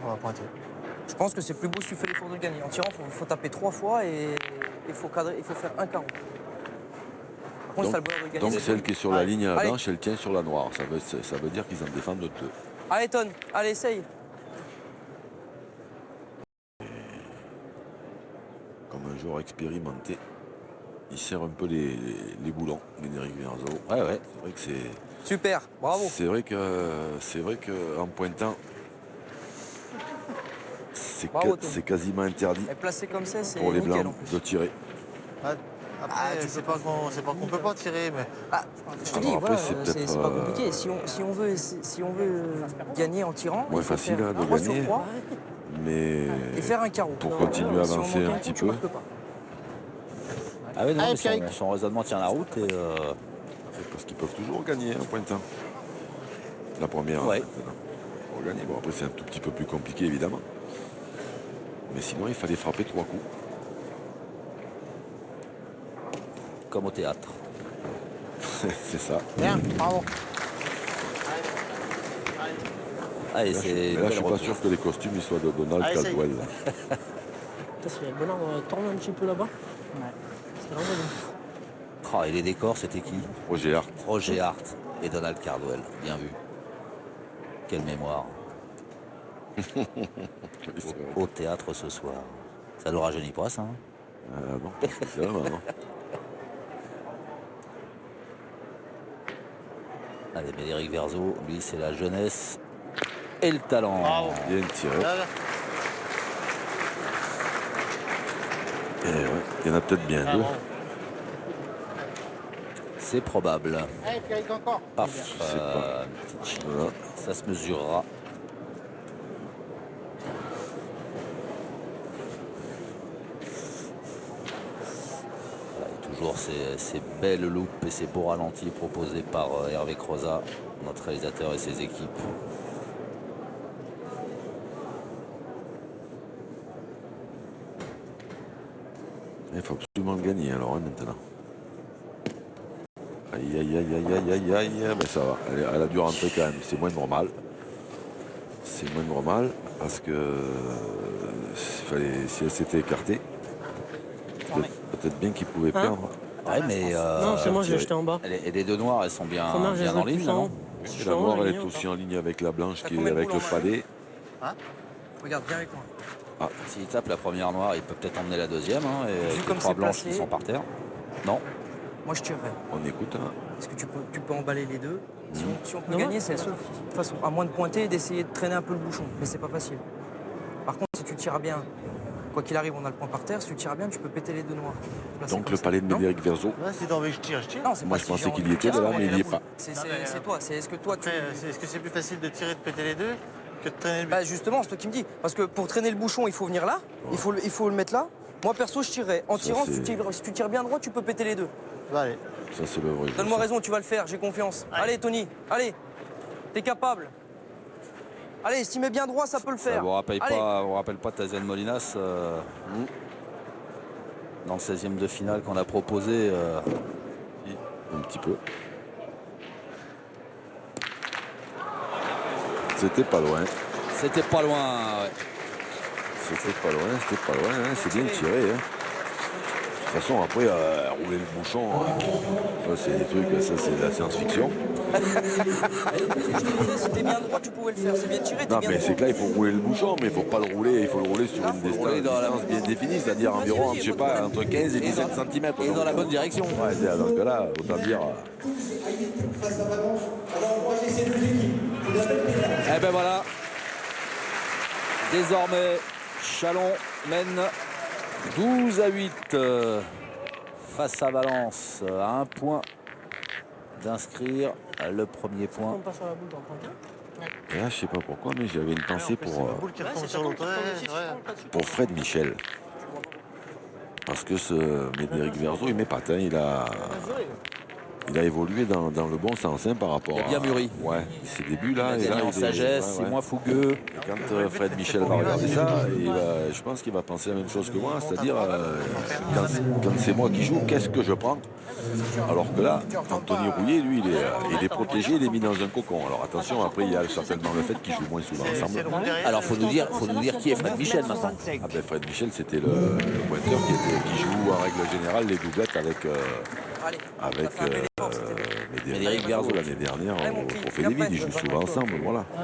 On va pointer. je pense que c'est plus beau si tu fais l'effort de le gagner. En tirant, il faut taper 3 fois et il faut cadrer, il faut faire un carreau. Par contre, si t'as le bonheur de le gagner, Donc c'est celle bon. qui est sur la ligne Allez. blanche, elle tient sur la noire. Ça veut dire qu'ils en défendent deux. Allez, Ton, allez, essaye. Comme un joueur expérimenté, il serre un peu les boulons, Médéric Verzo. Ouais, ouais. C'est vrai que c'est. Super, bravo. C'est vrai que en pointant, Bravo, Tom. c'est quasiment interdit Et placé comme ça, c'est pour les nickel en blancs plus. de tirer. Après, c'est pas qu'on peut pas tirer, mais Ah, je te dis, Alors après, voilà, c'est peut-être, c'est pas compliqué. Si on veut gagner en tirant, Moins il faut facile, faire hein, de 3 gagner. sur 3 Mais et faire un carreau. pour continuer à Si on avancer manque un coup, petit tu peu, marques pas. Ah oui, non, Allez, mais Pierrick. son raisonnement tient la route et c'est parce qu'ils peuvent toujours gagner en pointant. La première, Ouais. en fait, pour gagner. Bon, après, c'est un tout petit peu plus compliqué, évidemment. Mais sinon, il fallait frapper 3 coups. comme au théâtre. C'est ça. Bien, bravo. Allez, Là, c'est je une suis belle pas reprise. sûr que les costumes ils soient de Donald Allez, essaye. Caldwell. Parce qu'il y a le bonheur de tourner un petit peu là-bas. Ouais. C'est vraiment bien. Oh, et les décors, c'était qui? Roger Hart. Roger Hart et Donald Caldwell. Bien vu. Quelle mémoire. Oui, c'est vrai. Au théâtre ce soir. Ça ne rajeunit pas, ça, hein? Non, pas spécialement, non. Allez, Médéric Verzo, lui, c'est la jeunesse et le talent. Bravo. Bien tiré. Là, là. Et ouais, il y en a peut-être bien Ah, deux. bravo. C'est probable. Allez, Pierrick, encore. Paf, sais pas. une petite chic. Voilà. Ça se mesurera. Voilà, et toujours ces belles loupes et ces beaux ralentis proposés par Hervé Croza, notre réalisateur et ses équipes. Il faut absolument le gagner alors, hein, maintenant. Aïe, aïe, aïe, aïe, aïe, aïe, aïe. Ben, ça va, elle a dû rentrer quand même. C'est moins normal. C'est moins normal parce que si elle s'était écartée, peut-être bien qu'il pouvait Hein perdre. Ouais, mais Non, c'est moi, j'ai jeté en bas. et les deux noirs, elles sont bien, Première, j'ai bien en joué ligne, plus là, en non haut. Et Si je la suis en haut, noire, j'ai elle est gagné aussi encore. en ligne avec la blanche T'as qui est combien de avec boules le en main palais. Regarde bien avec moi. S'il tape la première noire, il peut peut-être emmener la deuxième. Hein, et avec les comme trois c'est blanches placé. qui sont par terre. Non. Moi, je tirerais. On écoute, hein. Parce que tu peux emballer les deux. Si on peut Non, gagner, c'est la seule façon. À moins de pointer et d'essayer de traîner un peu le bouchon. Mais c'est pas facile. Par contre, si tu tires bien, quoi qu'il arrive, on a le point par terre. Si tu tires bien, tu peux péter les deux noirs. Là, c'est Donc comme le ça. palais de Non Médéric Verzo. ouais, si t'as envie que je tire, je tire. Non, c'est Moi, pas je si pensais j'ai qu'il envie y de était, tirer, là, c'est mais il la y est boule. pas. C'est toi. C'est est-ce que toi, tu. Après, est-ce que c'est plus facile de tirer, de péter les deux que de traîner le but? Bah justement, c'est toi qui me dis. Parce que pour traîner le bouchon, il faut venir là. Il faut le mettre là. Moi, perso, je tirerais. En Ça, tirant, c'est- si tu tires bien droit, tu peux péter les deux. Bah, allez. Ça, c'est le vrai jeu. Donne-moi ça. raison, tu vas le faire, j'ai confiance. Allez, Tony, allez. T'es capable. Allez, si tu mets bien droit, ça peut le Ça faire. vous rappelle Allez. pas Tazen Molinas dans le 16e de finale qu'on a proposé. Un petit peu. C'était pas loin. C'était pas loin. Ouais. C'était pas loin, hein. C'est bien tiré. Hein. De toute façon, après, rouler le bouchon, ça, c'est des trucs, ça c'est de la science-fiction. Si t'es bien droit, tu pouvais le faire. C'est bien tiré, t'es Non, bien mais droit. c'est que là, il faut rouler le bouchon, mais il faut pas le rouler, il faut le rouler sur une rouler dans la- distance bien définie, c'est-à-dire environ, vas-y, je sais pas de pas, problème. entre 15 et 17 cm. Et dans la bonne direction. Ouais, donc là, autant dire. Face à Valence, on va encourager ces deux équipes. C'est de la belle pétale. Et ben voilà. Désormais, Chalon mène 12-8 face à Valence à un point d'inscrire le premier On point. passe sur la boule, t'en prends qu'un. Et là, je sais pas pourquoi, mais j'avais une pensée C'est la pour, boule qui Ouais, retombe c'est sur pas l'autre. con, Ouais, si tu ouais. prends pas dessus, pour Fred Michel. Parce que ce Médéric Verzo, il m'épate. Hein, il a évolué dans le bon sens hein, par rapport Il a bien mûri. Ouais, ses débuts Il là. a et gagné là, en il est- sagesse, ouais, c'est ouais. moins fougueux. Et quand Fred Michel va regarder ça, je pense qu'il va penser la même chose que moi, c'est-à-dire quand c'est moi qui joue, qu'est-ce que je prends? Alors que là, Anthony Rouillet, lui, il est protégé, il est mis dans un cocon. Alors attention, après, il y a certainement le fait qu'ils jouent moins souvent ensemble. Alors, faut nous dire qui est Fred Michel maintenant. Ah ben Fred Michel, c'était le pointeur qui joue en règle générale les doublettes avec Allez, ça fait un bel effort, c'était Médéric Verzo l'année dernière au Trophée des Villes. Ils jouent souvent ensemble, voilà. Ah,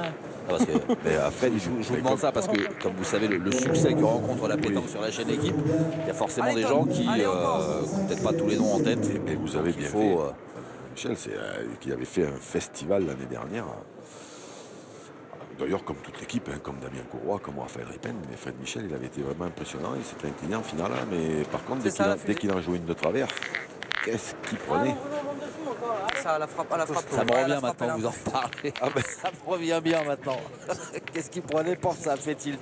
parce que Mais Fred, il je joue. vous demande ça parce que, comme vous savez, le succès que rencontre la pétanque sur la chaîne Équipe, il y a forcément des gens qui n'ont peut-être pas tous les noms en tête. Mais vous avez Donc, bien il faut, fait. Michel, qui avait fait un festival l'année dernière. D'ailleurs, comme toute l'équipe, hein, comme Damien Courroy, comme Raphaël Ripen, mais Fred Michel, il avait été vraiment impressionnant. Il s'était incliné en finale. Hein, mais par contre, dès qu'il en jouait une de travers, qu'est-ce qu'il prenait? Ça, à la frappe. Ça me Ouais, revient la frappe, maintenant, elle vous en reparlez. Ça me revient bien maintenant. Qu'est-ce qu'il prenait pour ça fait tilt.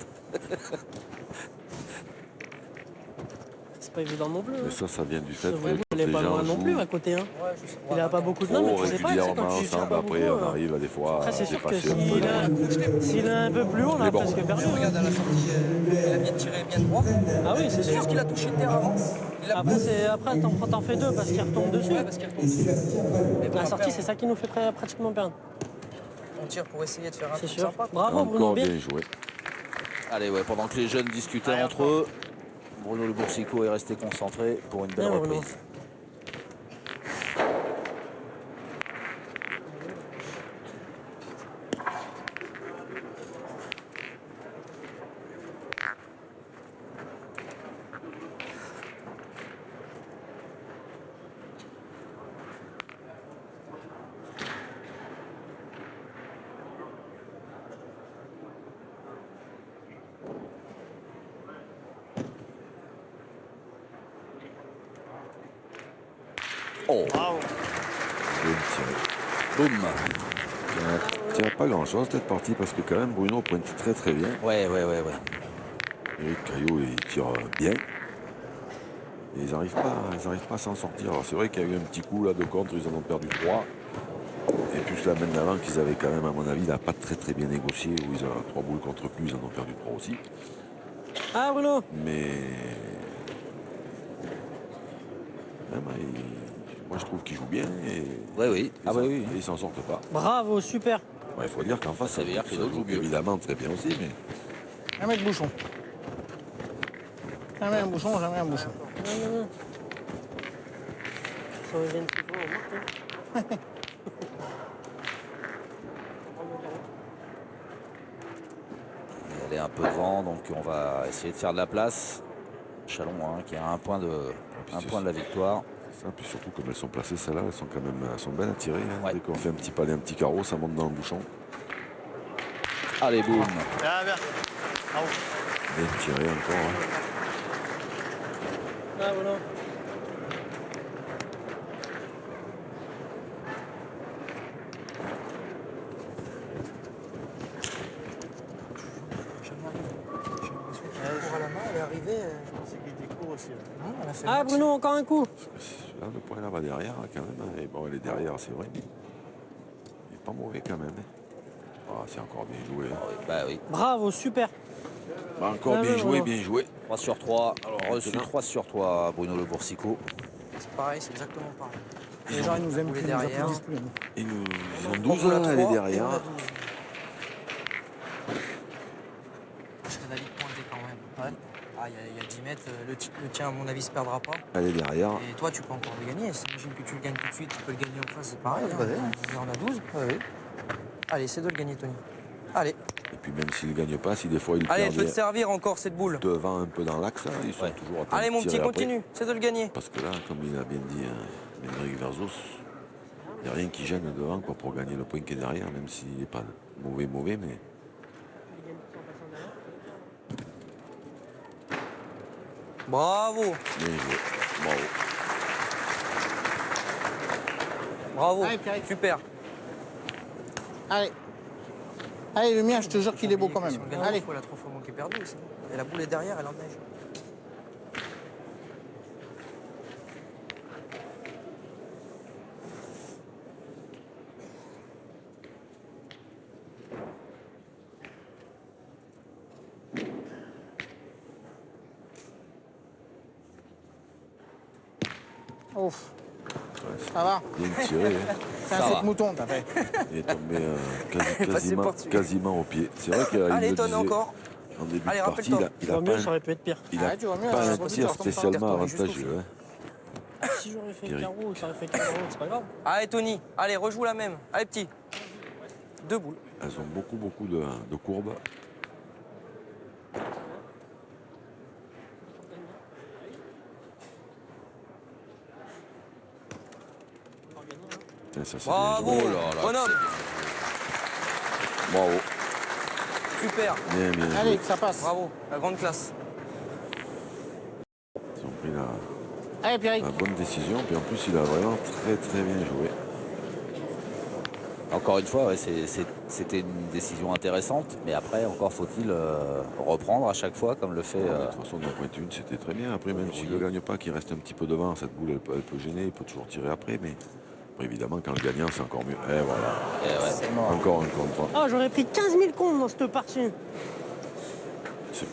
C'est pas évident non plus. Mais ça vient du fait Ce que vrai boule, quand il est les pas gens loin non plus jouent à côté. Hein. Ouais, je sais. Il a pas beaucoup de noms, mais trop tu sais pas, c'est régulièrement quand tu cherches ensemble, pas après beaucoup. on arrive à des fois Après, à c'est sûr que dépasser un peu. s'il est un peu plus haut, on a Mais bon. presque perdu. hein. Regarde à la sortie, il a bien tiré, bien droit. Ah oui, c'est C'est sûr. juste qu'il a touché le terre avant. Il a Après, t'en fais deux parce qu'il retombe dessus. Ouais, parce qu'il retombe dessus. Et bon, La après, sortie, c'est ça qui nous fait pratiquement perdre. on tire pour essayer de faire un C'est truc sûr. sympa. Bravo, Bruno. Encore Bien. bien joué. Allez, ouais, pendant que les jeunes discutaient entre eux, Bruno Le Boursicot est resté concentré pour une belle Bien, Bruno. reprise. Oh, Bravo. Bien tiré. boum. Tiens, pas grand-chose cette partie parce que quand même Bruno pointe très très bien. Ouais. Et Caillot il tire bien. Et ils n'arrivent pas à s'en sortir. Alors c'est vrai qu'il y a eu un petit coup là de contre, ils en ont perdu 3. Et plus la main d'avant qu'ils avaient quand même, à mon avis, il n'a pas très bien négocié, où ils ont 3 boules contre plus, ils en ont perdu 3 aussi. Ah, Bruno. Mais même, moi je trouve qu'ils jouent bien et Oui. Ah bah oui. et ils s'en sortent pas. Bravo, super. Ouais, il faut dire qu'en face, Ça veut dire que les autres jouent mieux. évidemment très bien aussi, mais Jamais de bouchon. Jamais un bouchon, jamais un bouchon. Non. Ça revient de souvent, on marque, hein. Il y a un peu de vent, donc on va essayer de faire de la place. Chalon qui a un point de la victoire. ça, puis surtout comme elles sont placées, celles-là, elles sont bien attirées. Hein. Ouais. Dès qu'on fait un petit palais, un petit carreau, ça monte dans le bouchon. Allez, boum. Ah, bien. Bravo. Bien tiré encore. Hein. Ah, voilà. Pour à la main, elle est arrivée. C'est qu'il était court aussi. Non, elle a fait Ah, le max. Bruno, encore un coup. Là, le point là va derrière hein, quand même. Hein. Et bon, elle est derrière, c'est vrai. Il n'est pas mauvais quand même. Hein. Ah, c'est encore bien joué. Hein. Bah oui. Bravo, super. Bah, encore Ah, bien ouais, joué, ouais. bien joué. 3 sur 3. Alors reçu Maintenant. 3 sur 3, Bruno Le Boursicot. C'est pareil, c'est exactement pareil. Les gens, ils nous aiment Rouler plus, ils nous derrière. applaudissent plus. Ils ont On 12 l'a là, elle est 3, derrière. et on l'a 12. Je serais d'avis de pointer quand même. Ouais. Ah, il y a 10 mètres. Le tien, à mon avis, se perdra pas. Elle est derrière. Et toi, tu peux encore le gagner. J'imagine que tu le gagnes tout de suite, tu peux le gagner en face, c'est pareil. vas-y. On en a 12. Allez, essaie de le gagner, Tony. Allez, Et puis même s'il ne gagne pas, si des fois il allez, perd elle peut te servir encore cette boule. devant un peu dans l'axe, hein, ils sont Ouais. toujours à temps Allez, de mon petit, tirer après. continue. C'est de le gagner. Parce que là, comme il a bien dit Médéric Verzos, il n'y a rien qui gêne devant quoi, pour gagner le point qui est derrière, même s'il n'est pas mauvais, mais Bravo. bien joué. Bravo. Bravo, Allez, Pierrick. super. Allez. Allez, le mien, je te jure qu'il est beau quand même. Si on gagne Allez. deux fois, elle a 3 fois manqué perdu aussi. Et la boule est derrière, elle en neige. Ouf. Ça va. Bien tiré. Hein. C'est un Ça va. saut de mouton, t'as fait. Il est tombé Passé par-dessus. quasiment au pied. C'est vrai qu'il Allez, me étonne disait, encore. en début Allez, de partie, rappelle-toi. il Au a mieux, pas ça aurait pu être pire. il a Ah, tu vois mieux, pas ça un va tir pas spécialement juste au avantageux. Hein. Si j'aurais fait Pierrick. carreau, ça aurait fait carreau, c'est pas grave. Allez, Tony. Allez, rejoue la même. Allez, petit. 2 boules. Elles ont beaucoup de courbes. Et ça, c'est bien Bravo, joué. Oh là là, bonhomme. Bravo. Super. Bien joué. Allez, que ça passe. Bravo, la grande classe. Ils ont pris Allez, Pierrick. la bonne décision. Puis en plus, il a vraiment très bien joué. Encore une fois, ouais, c'était une décision intéressante, mais après, encore faut-il reprendre à chaque fois, comme le fait. De toute façon, dans point une, c'était très bien. Après, même s'il ne gagne pas, qu'il reste un petit peu devant, cette boule, elle peut gêner, il peut toujours tirer après. Mais après, évidemment, quand le gagnant, c'est encore mieux. Et voilà. ouais. Encore un contre. Ah, j'aurais pris 15 000 comptes dans cette partie.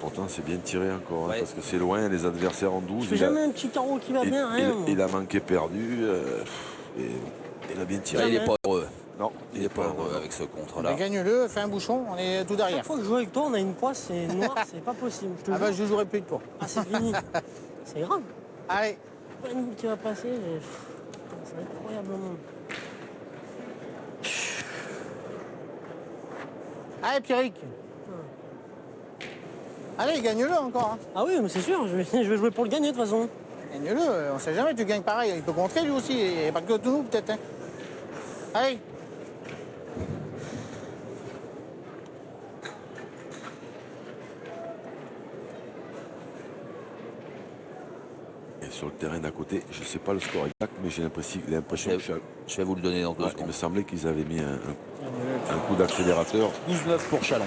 Pourtant, c'est bien tiré encore, hein, Ouais. parce que c'est loin, les adversaires en 12. Je fais jamais un petit carreau qui va bien, rien. il a manqué perdu. Et il a bien tiré. Là, il n'est pas heureux. Non, Il n'est pas heureux avec ce contre-là. Mais gagne-le, fais un bouchon, on est tout derrière. Chaque fois que je joue avec toi, on a une poisse, c'est noir, c'est pas possible. Je te Ah jure. bah, je jouerai plus que toi. Ah, c'est fini. C'est grave. Allez. Pas une boule qui va passer. C'est incroyablement. Allez, Pierrick. Allez, gagne-le encore. Hein. Ah oui, mais c'est sûr, je vais jouer pour le gagner de toute façon. Gagne-le, on sait jamais, tu gagnes pareil. Il peut contrer lui aussi, et pas que nous peut-être. Hein. Allez. Et sur le terrain d'à côté, je ne sais pas le score exact, mais j'ai l'impression que Je vais vous le donner dans 2 il secondes. me semblait qu'ils avaient mis un coup d'accélérateur. 12-9 pour Chalon.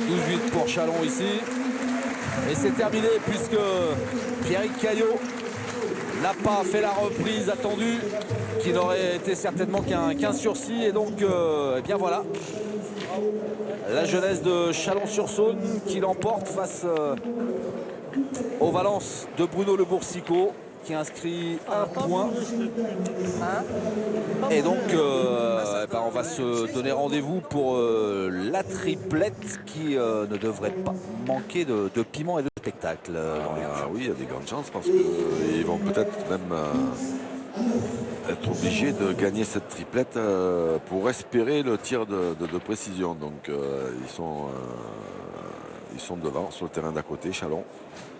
12-8 pour Chalon ici. Et c'est terminé puisque Pierrick Caillot n'a pas fait la reprise attendue, qui n'aurait été certainement qu'un sursis. Et donc, eh bien voilà, la jeunesse de Chalon-sur-Saône qui l'emporte face au Valence de Bruno Le Boursicot, qui inscrit un point. Et donc, on va se donner rendez-vous pour la triplette qui ne devrait pas manquer de piment et de spectacle. Ah oui, il y a des grandes chances parce qu'ils vont peut-être même être obligés de gagner cette triplette pour espérer le tir de précision. Donc ils sont devant sur le terrain d'à côté, Chalon.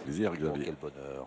Plaisir, Oh, Xavier. quel bonheur.